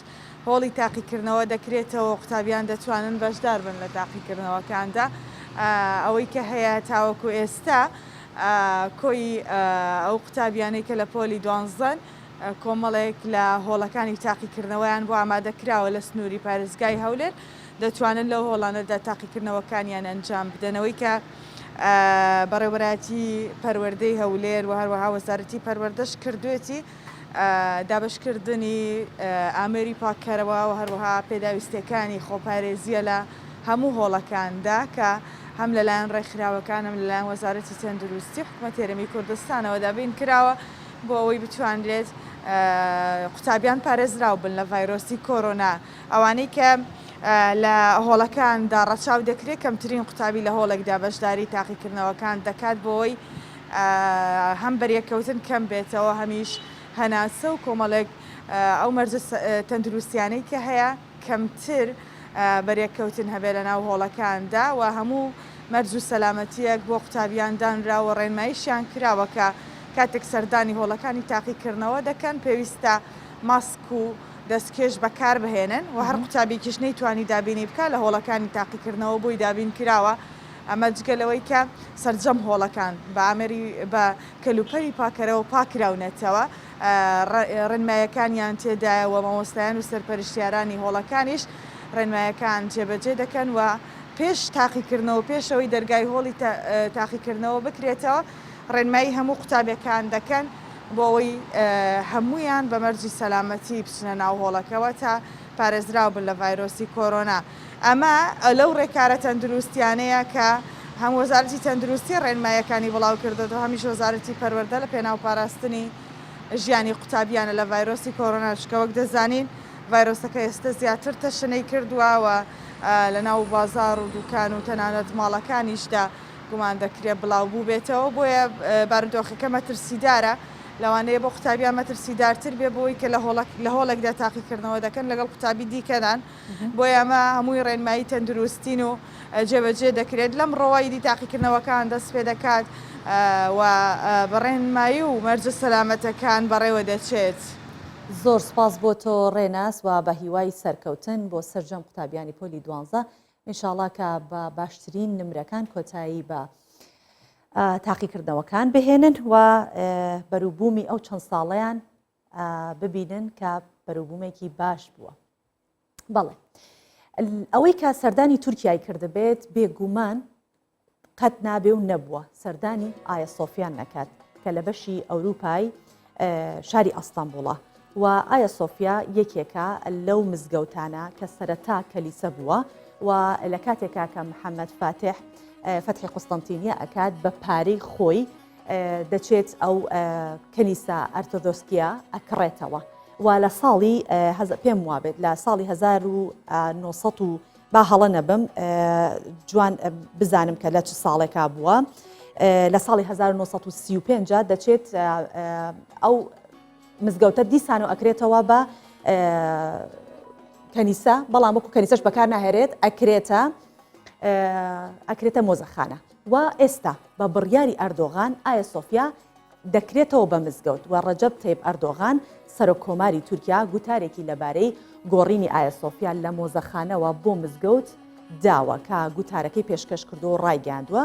هۆڵی تاقیکردنەوە دەکرێتەوە قوتابیان دەتوانن بەشدار بن لە تاقیکردنەوەکاندا ئەوەی کە هەیە تاوەکو ئێستا کۆی ئەو قوتابیانەی کە لە پۆلی 12 کۆمەڵێک لە هۆڵەکانی تاقیکردنەوەیان بۆ ئامادەکراوە لە سنووری پارێزگای هەولێر دەتوانن لەو هۆڵانەدا تاقیکردنەوەکانیان ئەنجام بدەنەوەی کە بەڕێوەبەتی پەروەردەی هەولێر و هەروەها وەزارەتی پەروەردەش کردوێتی دابشکردنی ئامێری پاکەرەوە و هەروەها پێداویستەکانی خۆپارێزیە لە هەموو هۆڵەکاندا کە هەم لەلایەن ڕێکخراوەکانم لەلایەن وەزارەتی تەندروستی حکوومەت هێرمی کوردستانەوە دابین کراوە بۆ ئەوەی بتوانرێت قوتابیان پارێزراو بن لە ڤایرۆسی کۆرۆنا ئەوانەی کە لە هۆڵەکاندا ڕەچاو دەکرێت کەمترین قوتابی لە هۆڵێکدا بەشداری تاقیکردنەوەکان دەکات بۆەوەی هەم بەریەکەوتن کەم بێتەوە هەمیش هەناسە و کۆمەڵێک ئەو مەرجە تەندروستیانەی کە هەیە کەمتر بەریەکەوتن هەبێ لە ناو هۆڵەکاندا و هەموو مەرج و سەلامەتیەک بۆ قوتابیان دانراوە ڕێنماییشیان کراوەکە کاتێک سەردانی هۆڵەکانی تاقیکردنەوە دەکەن پێویستە ماسک و دەستکێش بەکار بهێنن و هەر قوتابێکیش نەیتوانی دابینی بکە لە هۆڵەکانی تاقیکردنەوە بۆی دابین کراوە ئەمە جگەلەوەی کە سەرجەم هۆڵەکان بە ئامێری بە کەلوپەری پاکەرەوە پاکراونێتەوە ڕێنمایەکانیان تێدایەوە مامۆستایان و سەرپەرشتیارانی هۆڵەکانیش ڕێنمایەکان جێبەجێ دەکەن و پێش تاقیکردنەوە پێشەوەی دەرگای هۆڵی تاقیکردنەوە بکرێتەوە ڕێنمایی هەموو قوتابیەکان دەکەن بۆ ئەوەی هەمویان بە مەرجی سەلامەتی بچنە ناو هۆڵەکەەوە تا پارێزراو بن لە ڤایرۆسی کۆرۆنا ئەمە لەو ڕێکارە تەندروستیانەیە کە هەم وەزارەتی تەندروستی ڕێنمایەکانی بڵاو کردەوە هەمیش وەزارەتی پەروەردە لە پێناو پاراستنی ژیانی قوتابیانە لە ڤایرۆسی کۆرۆنا چکەوەک دەزانین ڤایرۆسەکە ئێستا زیاتر تەشنەی کردووە لە ناو بازار و دوکان و تەنانەت ماڵەکانیشدا گومان دەکرێت بڵاو بوو بێتەوە بۆیە بارودۆخەکە مەترسیدارە لەوانەیە بۆ قوتابیان مەترسیدارتر بێ بۆی کە لە هۆڵێکدا تاقیکردنەوە دەکەن لەگەڵ قوتابی دیکەدان بۆیە ئەمە هەمووی ڕێنمایی تەندروستین و جێبەجێ دەکرێت لەم ڕۆوایدی تاقیکردنەوەکان دەست پێ دەکات و بەڕێنمایی و مەرجە سەلامەتەکان بەڕێوە دەچێت. زۆر سپاس بۆ تۆ ڕێناس و بە هیوای سەرکەوتن بۆ سەرجەم قوتابیانی پۆلی 12 ئینشاڵڵا کە بە باشترین نمرەکان کۆتایی بە تاقیکردنەوەکان بهێنن و بەروبوومی ئەو چەند ساڵەیان ببینن کە بەروبوومێکی باش بووە. بەڵێ ئەوەی کە سەردانی تورکیای کردبێت بێگومان قەت نابێ و نەبووە سەردانی ئایا سۆفیان نەکات کە لە بەشی ئەوروپای شاری ئەستانبوڵە و ئایا سۆفیا یەکێکە لەو مزگەوتانە کە سەرەتا کەلیسە بووە و لە کاتێکا کە محەممەد فاتح فتحی قوستنتینیە ئەکات بە پارەی خۆی دەچێت ئەو کەنیسە ئەرتۆدۆسکیە ئەکڕێتەوە و لە ساڵی پێم وابێت لە ساڵی 1900 با هەڵە نەبم جوان بزانم کە لە چ ساڵێکا بووە لە ساڵی 1935 دەچێت ئەو مزگەوتە دیسان و ئەکرێتەوە بە کەنیسە بەڵام وەکو کەنیسەش بەکار ناهێرێت ئەکرێتە مۆزەخانە و ئێستا بە بڕیاری ئەردۆغان ئایا سۆفیا دەکرێتەوە بە مزگەوت و ڕەجەب تەیب ئەردۆغان سەرۆکۆماری تورکیا گوتارێکی لەبارەی گۆڕینی ئایا سۆفیا لە مۆزەخانەوە بۆ مزگەوت داوە کە گوتارەکەی پێشکەش کردو و ڕایگەاندووە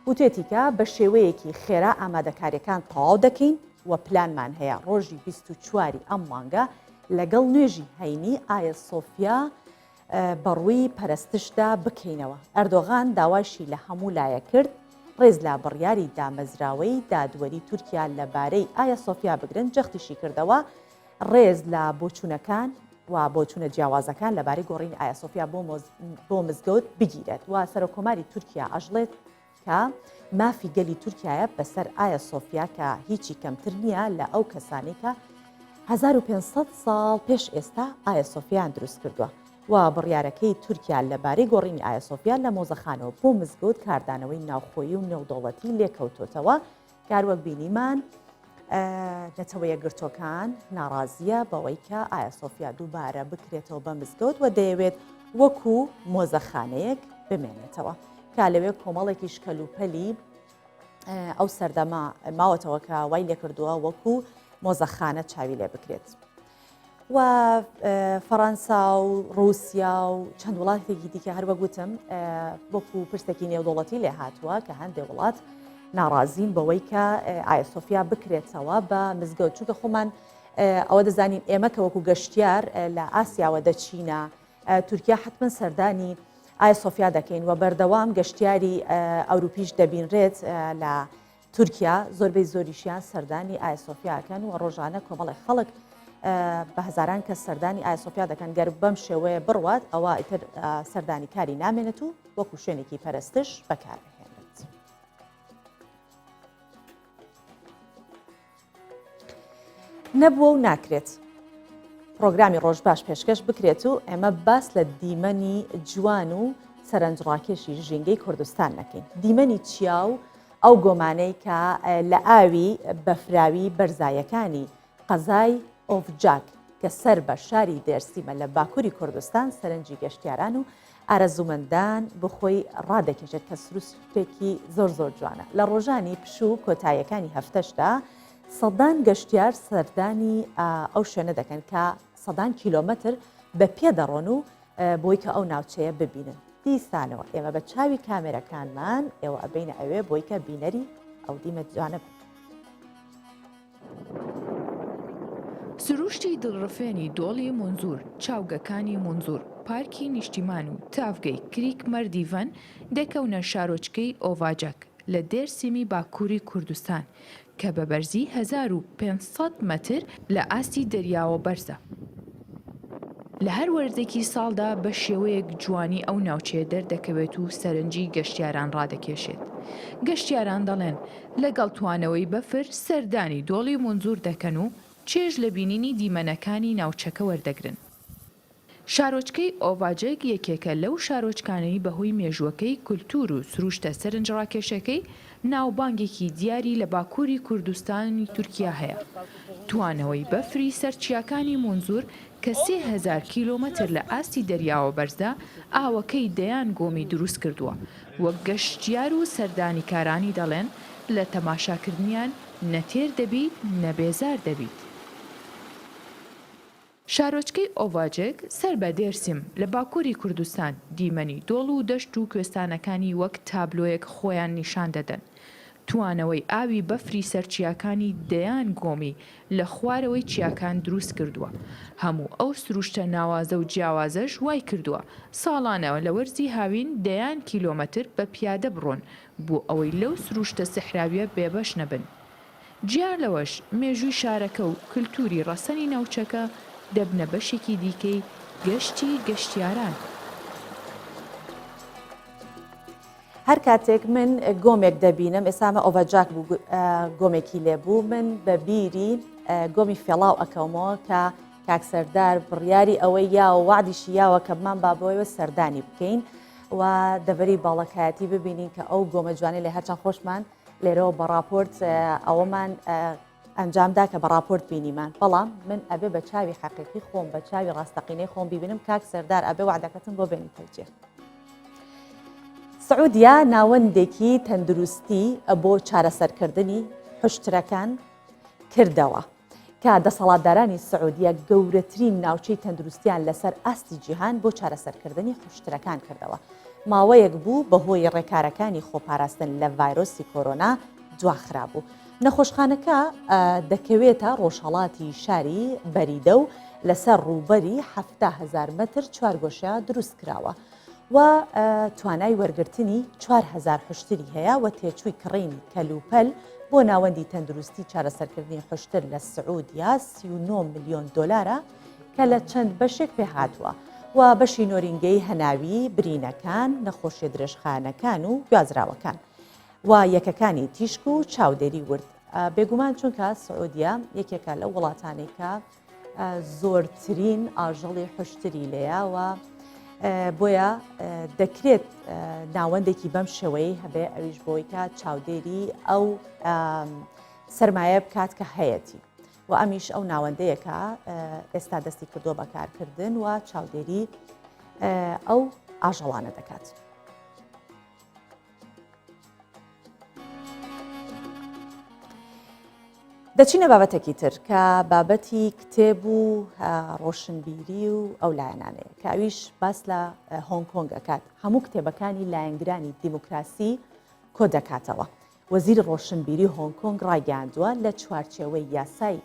وتێتیکە بە شێوەیەکی خێرا ئامادەکاریەکان تەواو دەکەین و پلانمان هەیە ڕۆژی 24 ئەم مانگە لەگەڵ نوێژی هەینی ئایا سۆفیا بەڕووی پەرستشدا بکەینەوە. ئەردۆغان داواشی لە هەموو لایە کرد ڕێز لە بڕیاری دامەزراوەی دادوەری تورکیا لەبارەی ئایا سۆفیا بگرن جەختیشی کردەوە ڕێز لە بۆچوونەکان و بۆچوونە جیاوازەکان لەبارەی گۆڕینی ئایا سۆفیا بۆ مزگەوت بگیرێت و سەرۆکۆماری تورکیا ئەژڵێت کە مافی گەلی تورکایە بەسەر ئایا سۆفیا کە هیچی کەمتر نییە لە ئەو کەسانی کە 1500 ساڵ پێش ئێستا ئایا سۆفیان دروست کردووە و بڕیارەکەی تورکیا لەبارەی گۆڕینی ئایا سۆفیا لە مۆزەخانەوە بۆ مزگەوت کاردانەوەی ناوخۆیی و نێودەوڵەتی لێکەوتۆتەوە کاروەک بینیمان نەتەوەیە گرتۆکان ناڕازیە بەوەی کە ئایا سۆفیا دووبارە بکرێتەوە بە مزگەوت و دەیەوێت وەکو مۆزەخانەیەک بمێنێتەوە کا لەوێ کۆمەڵێکی شکەلوپەلی ئەو سەردەما ماوەتەوە کە وای لێ کردووە وەکو مۆزەخانە چاوی لێ بکرێت. و فەڕەنسا و رووسیا و چەند وڵاتێکی دیکە هەروە گوتم وەکو پرسێکی نێودوڵەتی لێ هاتووە کە هەندێک وڵات ناڕازین بەوەی کە ئایا سۆفیا بکرێتەوە بە مزگەوت چونکە خۆمان ئەوە دەزانین ئێمە کە وەکو گەشتیار لە ئاسیاوە دەچینە تورکیا حتمما سەردانی ئایا سۆفیا دەکەین و بەردەوام گەشتیاری ئەوروپیش دەبینرێت لە تورکیا زۆربەی زۆریشیان سەردانی ئایا سۆفیاکەن و ڕۆژانە کۆمەڵی خەڵک بە هەزاران کەس سەردانی ئایا سۆفیا دەکەن گەر بەم شێوەیە بڕوات ئەوە ئیتر سەردانی کاری نامێنێت و وەکو شوێنێکی پەرستش بەکارهێنێت. نەبووە و ناکرێت پرۆگرامی ڕۆژباش پێشکەش بکرێت و ئێمە باس لە دیمەنی جوان و سەرنجڕاکێشی ژینگەی کوردستان نەکەین. دیمەنی چیا و ئەو گۆمانەی کە لە ئاوی بەفراوی بەرزایەکانی قەزای ئۆڤجاک کە سەر بە شاری دێرسیمە لە باکووری کوردستان سەرنجی گەشتیاران و ئارەزومەندان بخۆی ڕادەکێشێت کە سروشتێکی زۆر جوانە. لە ڕۆژانی پشوو کۆتاییەکانی هەفتەشدا سەدان گەشتیار سەردانی ئەو شوێنە دەکەن کە سەدان کیلۆمەتر بە پێ دەڕۆن و بۆی کە ئەو ناوچەیە ببینن. دیسانەوە ئێمە بە چاوی کامێرەکانمان ئێوە ئەبینە ئەوێ بۆی کە بینەری ئەو دیمە جوانە بن. سروشتی دڵڕفێنی دۆڵی مۆنزور، چاوگەکانی مۆنزور، پارکی نیشتیمان و تافگەی کریک مەردیڤەن دەکەونە شارۆچکەی ئۆڤاجەک لە دێرسیمی باکووری کوردستان کە بە بەرزی 1500 مەتر لە ئاستی دەریاوە بەرزە. لە هەر وەرزێکی ساڵدا بە شێوەیەک جوانی ئەو ناوچەیە دەردەکەوێت و سەرنجی گەشتیاران ڕادەکێشێت. گەشتیاران دەڵێن لەگەڵ توانەوەی بەفر سەردانی دۆڵی مۆنزور دەکەن و چێژ لە بینینی دیمەنەکانی ناوچەکە وەردەگرن. شارۆچکەی ئۆڤاجێک یەکێکە لەو شارۆچکانەی بەهۆی مێژووەکەی کولتور و سروشتە سەرنجڕاکێشەکەی ناوبانگێکی دیاری لە باکووری کوردستانی تورکیا هەیە. توانەوەی بەفری سەرچیاکانی مۆنزور کە 3000 کیلۆمەتر لە ئاستی دەریاوە بەرزە ئاوەکەی دەیان گۆمی دروست کردووە. وەک گەشتیار و سەردانیکارانی دەڵێن لە تەماشاکردنیان نەتێر دەبیت نەبێزار دەبیت. شارۆچکەی ئۆڤاجێک سەر بە دێرسیم لە باکووری کوردستان دیمەنی دۆڵ و دەشت و کوێستانەکانی وەک تابلۆیەک خۆیان نیشان دەدەن. توانەوەی ئاوی بەفری سەرچیاکانی دەیان گۆمی لە خوارەوەی چیاکان دروست کردووە. هەموو ئەو سروشتە ناوازە و جیاوازەش وای کردووە ساڵانەوە لە وەرزی هاوین دەیان کیلۆمەتر بە پیادە بڕۆن بۆ ئەوەی لەو سروشتە سەحراویە بێبەش نەبن. جیار لەوەش مێژووی شارەکە و کللتوری ڕەسەنی ناوچەکە دەبنە بەشێکی دیکەی گەشتی گەشتیاران. هەر کاتێک من گۆمێک دەبینم ئێسامە ئۆڤەجاک بوو گۆمێکی لێبوو من بە بیری گۆمی فێڵاو ئەکەومەوە کە کاکسەردار بڕیاری ئەوەی یاوە وعدیشی یاوە کە بمان بابەوەیەوە سەردانی بکەین و دەبەری باڵەکایەتی ببینین کە ئەو گۆمە جوانی لێ هەرچەند خۆشمان لێرەوە بە راپۆرت ئەوەمان ئەنجامدا کە بە راپۆرت بینیمان. بەڵام من ئەبێ بە چاوی حەقیقی خۆم بە چاوی ڕاستەقینەی خۆم ببینم کاک سەردار ئەبێ وعدەکەتم بۆ بێنی پەلچێ. سعودیا ناوەندێکی تەندروستی بۆ چارەسەرکردنی هشترەکان کردەوە کە دەسەڵاتدارانی سعودیە گەورەترین ناوچەی تەندروستیان لەسەر ئاستی جیهان بۆ چارەسەرکردنی هشترەکان کردەوە. ماوەیەک بوو بەهۆی ڕێکارەکانی خۆپاراستن لە ڤایرۆسی کۆرۆنا دواخرا بوو. نەخۆشخانەکە دەکەوێتە ڕۆژهەڵاتی شاری بەریدە و لەسەر ڕووبەری 70,000 متر چوارگۆشە دروست کراوە و توانای وەرگرتنی 4000 حشتری هەیە و تێچووی کڕینی کەلوپەل بۆ ناوەندی تەندروستی چارەسەرکردنی حشتر لە سعودیا 39 ملیۆن دۆلارە کە لە چەند بەشێک پێهاتووە و بەشی نۆرینگەی هەناوی برینەکان نەخۆشیە درێژخانەکان و گوازراوەکان و یەکەکانی تیشک و چاودێری ورد. بێگومان چونکە سعودیا یەکێکە لە وڵاتانەی کە زۆرترین ئاژەڵی حشتری لێیە و بۆیە دەکرێت ناوەندێکی بەم شێوەیە هەبێ ئەویش بۆی کە چاودێری ئەو سەرمایە بکات کە هەیەی و ئەمیش ئەو ناوەندەیەکە ئێستا دەستی کردووە بەکارکردن و چاودێری ئەو ئاژەڵانە دەکات. دەچینە بابەتێکی تر کە بابەتی کتێب و ڕۆشنبیری و ئەو لایەنانەیە کە ئەویش باس لە هۆنگ کۆنگەکات. هەموو کتێبەکانی لایەنگرانی دیموکراسی کۆ دەکاتەوە. وەزیری ڕۆشنبیری هۆنگ کۆنگ ڕایگەاندووە لە چوارچێوەی یاسای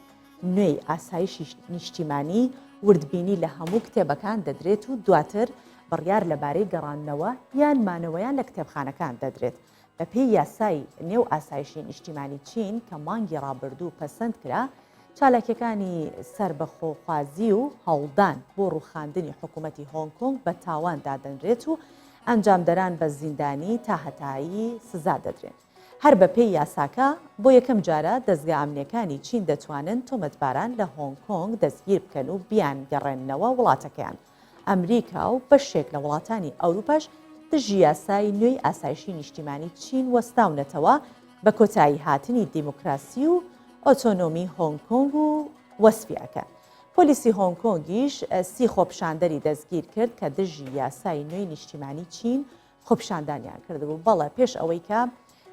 نوێی ئاسایشی نیشتیمانی وردبینی لە هەموو کتێبەکان دەدرێت و دواتر بڕیار لەبارەی گەڕاندنەوە یان مانەوەیان لە کتێبخانەکان دەدرێت. بە پێی یاسای نێو ئاسایشی نیشتیمانی چین کە مانگی ڕابردوو پەسەند کرا چالاکیەکانی سربەخۆخوازی و هەوڵدان بۆ ڕووخاندنی حکوومەتی هۆنگ کۆنگ بە تاوان دادەنرێت و ئەنجامدەران بە زیندانی تا هەتایی سزا دەدرێن. هەر بە پێی یاساکە بۆ یەکەم جارە دەستگا ئەمنیەکانی چین دەتوانن تۆمەتباران لە هۆنگ کۆنگ دەستگیر بکەن و بیان گەڕێننەوە وڵاتەکەیان. ئەمریکا و بەشێک لە وڵاتانی ئەوروپاش دژی یاسای نوێی ئاسایشی نیشتیمانی چین وەستاونەتەوە بە کۆتایی هاتنی دیموکراسی و ئۆتۆنۆمی هۆنگ کۆنگ و وەسفیەکە. پۆلیسی هۆنگ کۆنگیش 30 خۆپیشاندەری دەستگیر کرد کە دژی یاسای نوێی نیشتیمانی چین خۆپیشاندانیان کردبوو. بەڵێ پێش ئەوەی کە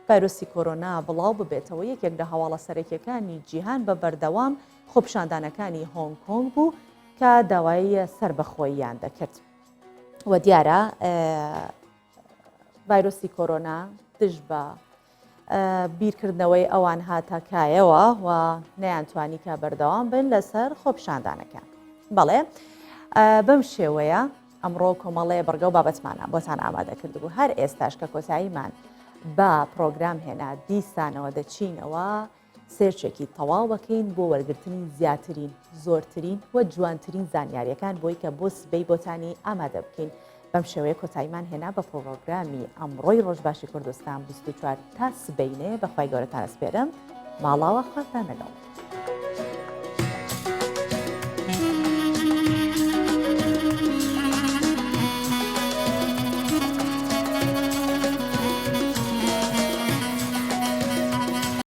ڤایرۆسی کۆرۆنا بڵاو ببێتەوە یەکێک لە هەواڵە سەرەکیەکانی جیهان بە بەردەوام خۆپیشاندانەکانی هۆنگ کۆنگ بوو کە داوای سربەخۆییان دەکرد. وە دیارە ڤایرۆسی کۆرۆنا دژ بە بیرکردنەوەی ئەوان هاتەکایەوە و نەیانتوانی کە بەردەوام بن لەسەر خۆپیشاندانەکان. بەڵێ بەم شێوەیە ئەمڕۆ کۆمەڵەیە بەرگە و بابەتمانە بۆتان ئامادە کردبوو. هەر ئێستاش کە کۆتاییمان بە پرۆگرام هێنا دیسانەوە دەچینەوە سێرچێکی تەواو بکەین بۆ وەرگرتنی زیاترین، زۆرترین و جوانترین زانیاریەکان بۆی کە بۆ سبەی بۆتانی ئامادە بکەین. بەم شێوەیە کۆتاییمان هێنا بە پرۆگرامی ئەمڕۆی ڕۆژباشی کوردستان 24 تا سبەینێ بەخوای گەورەتان ئەسپێرم. ماڵاوە خواتان لەگەڵ.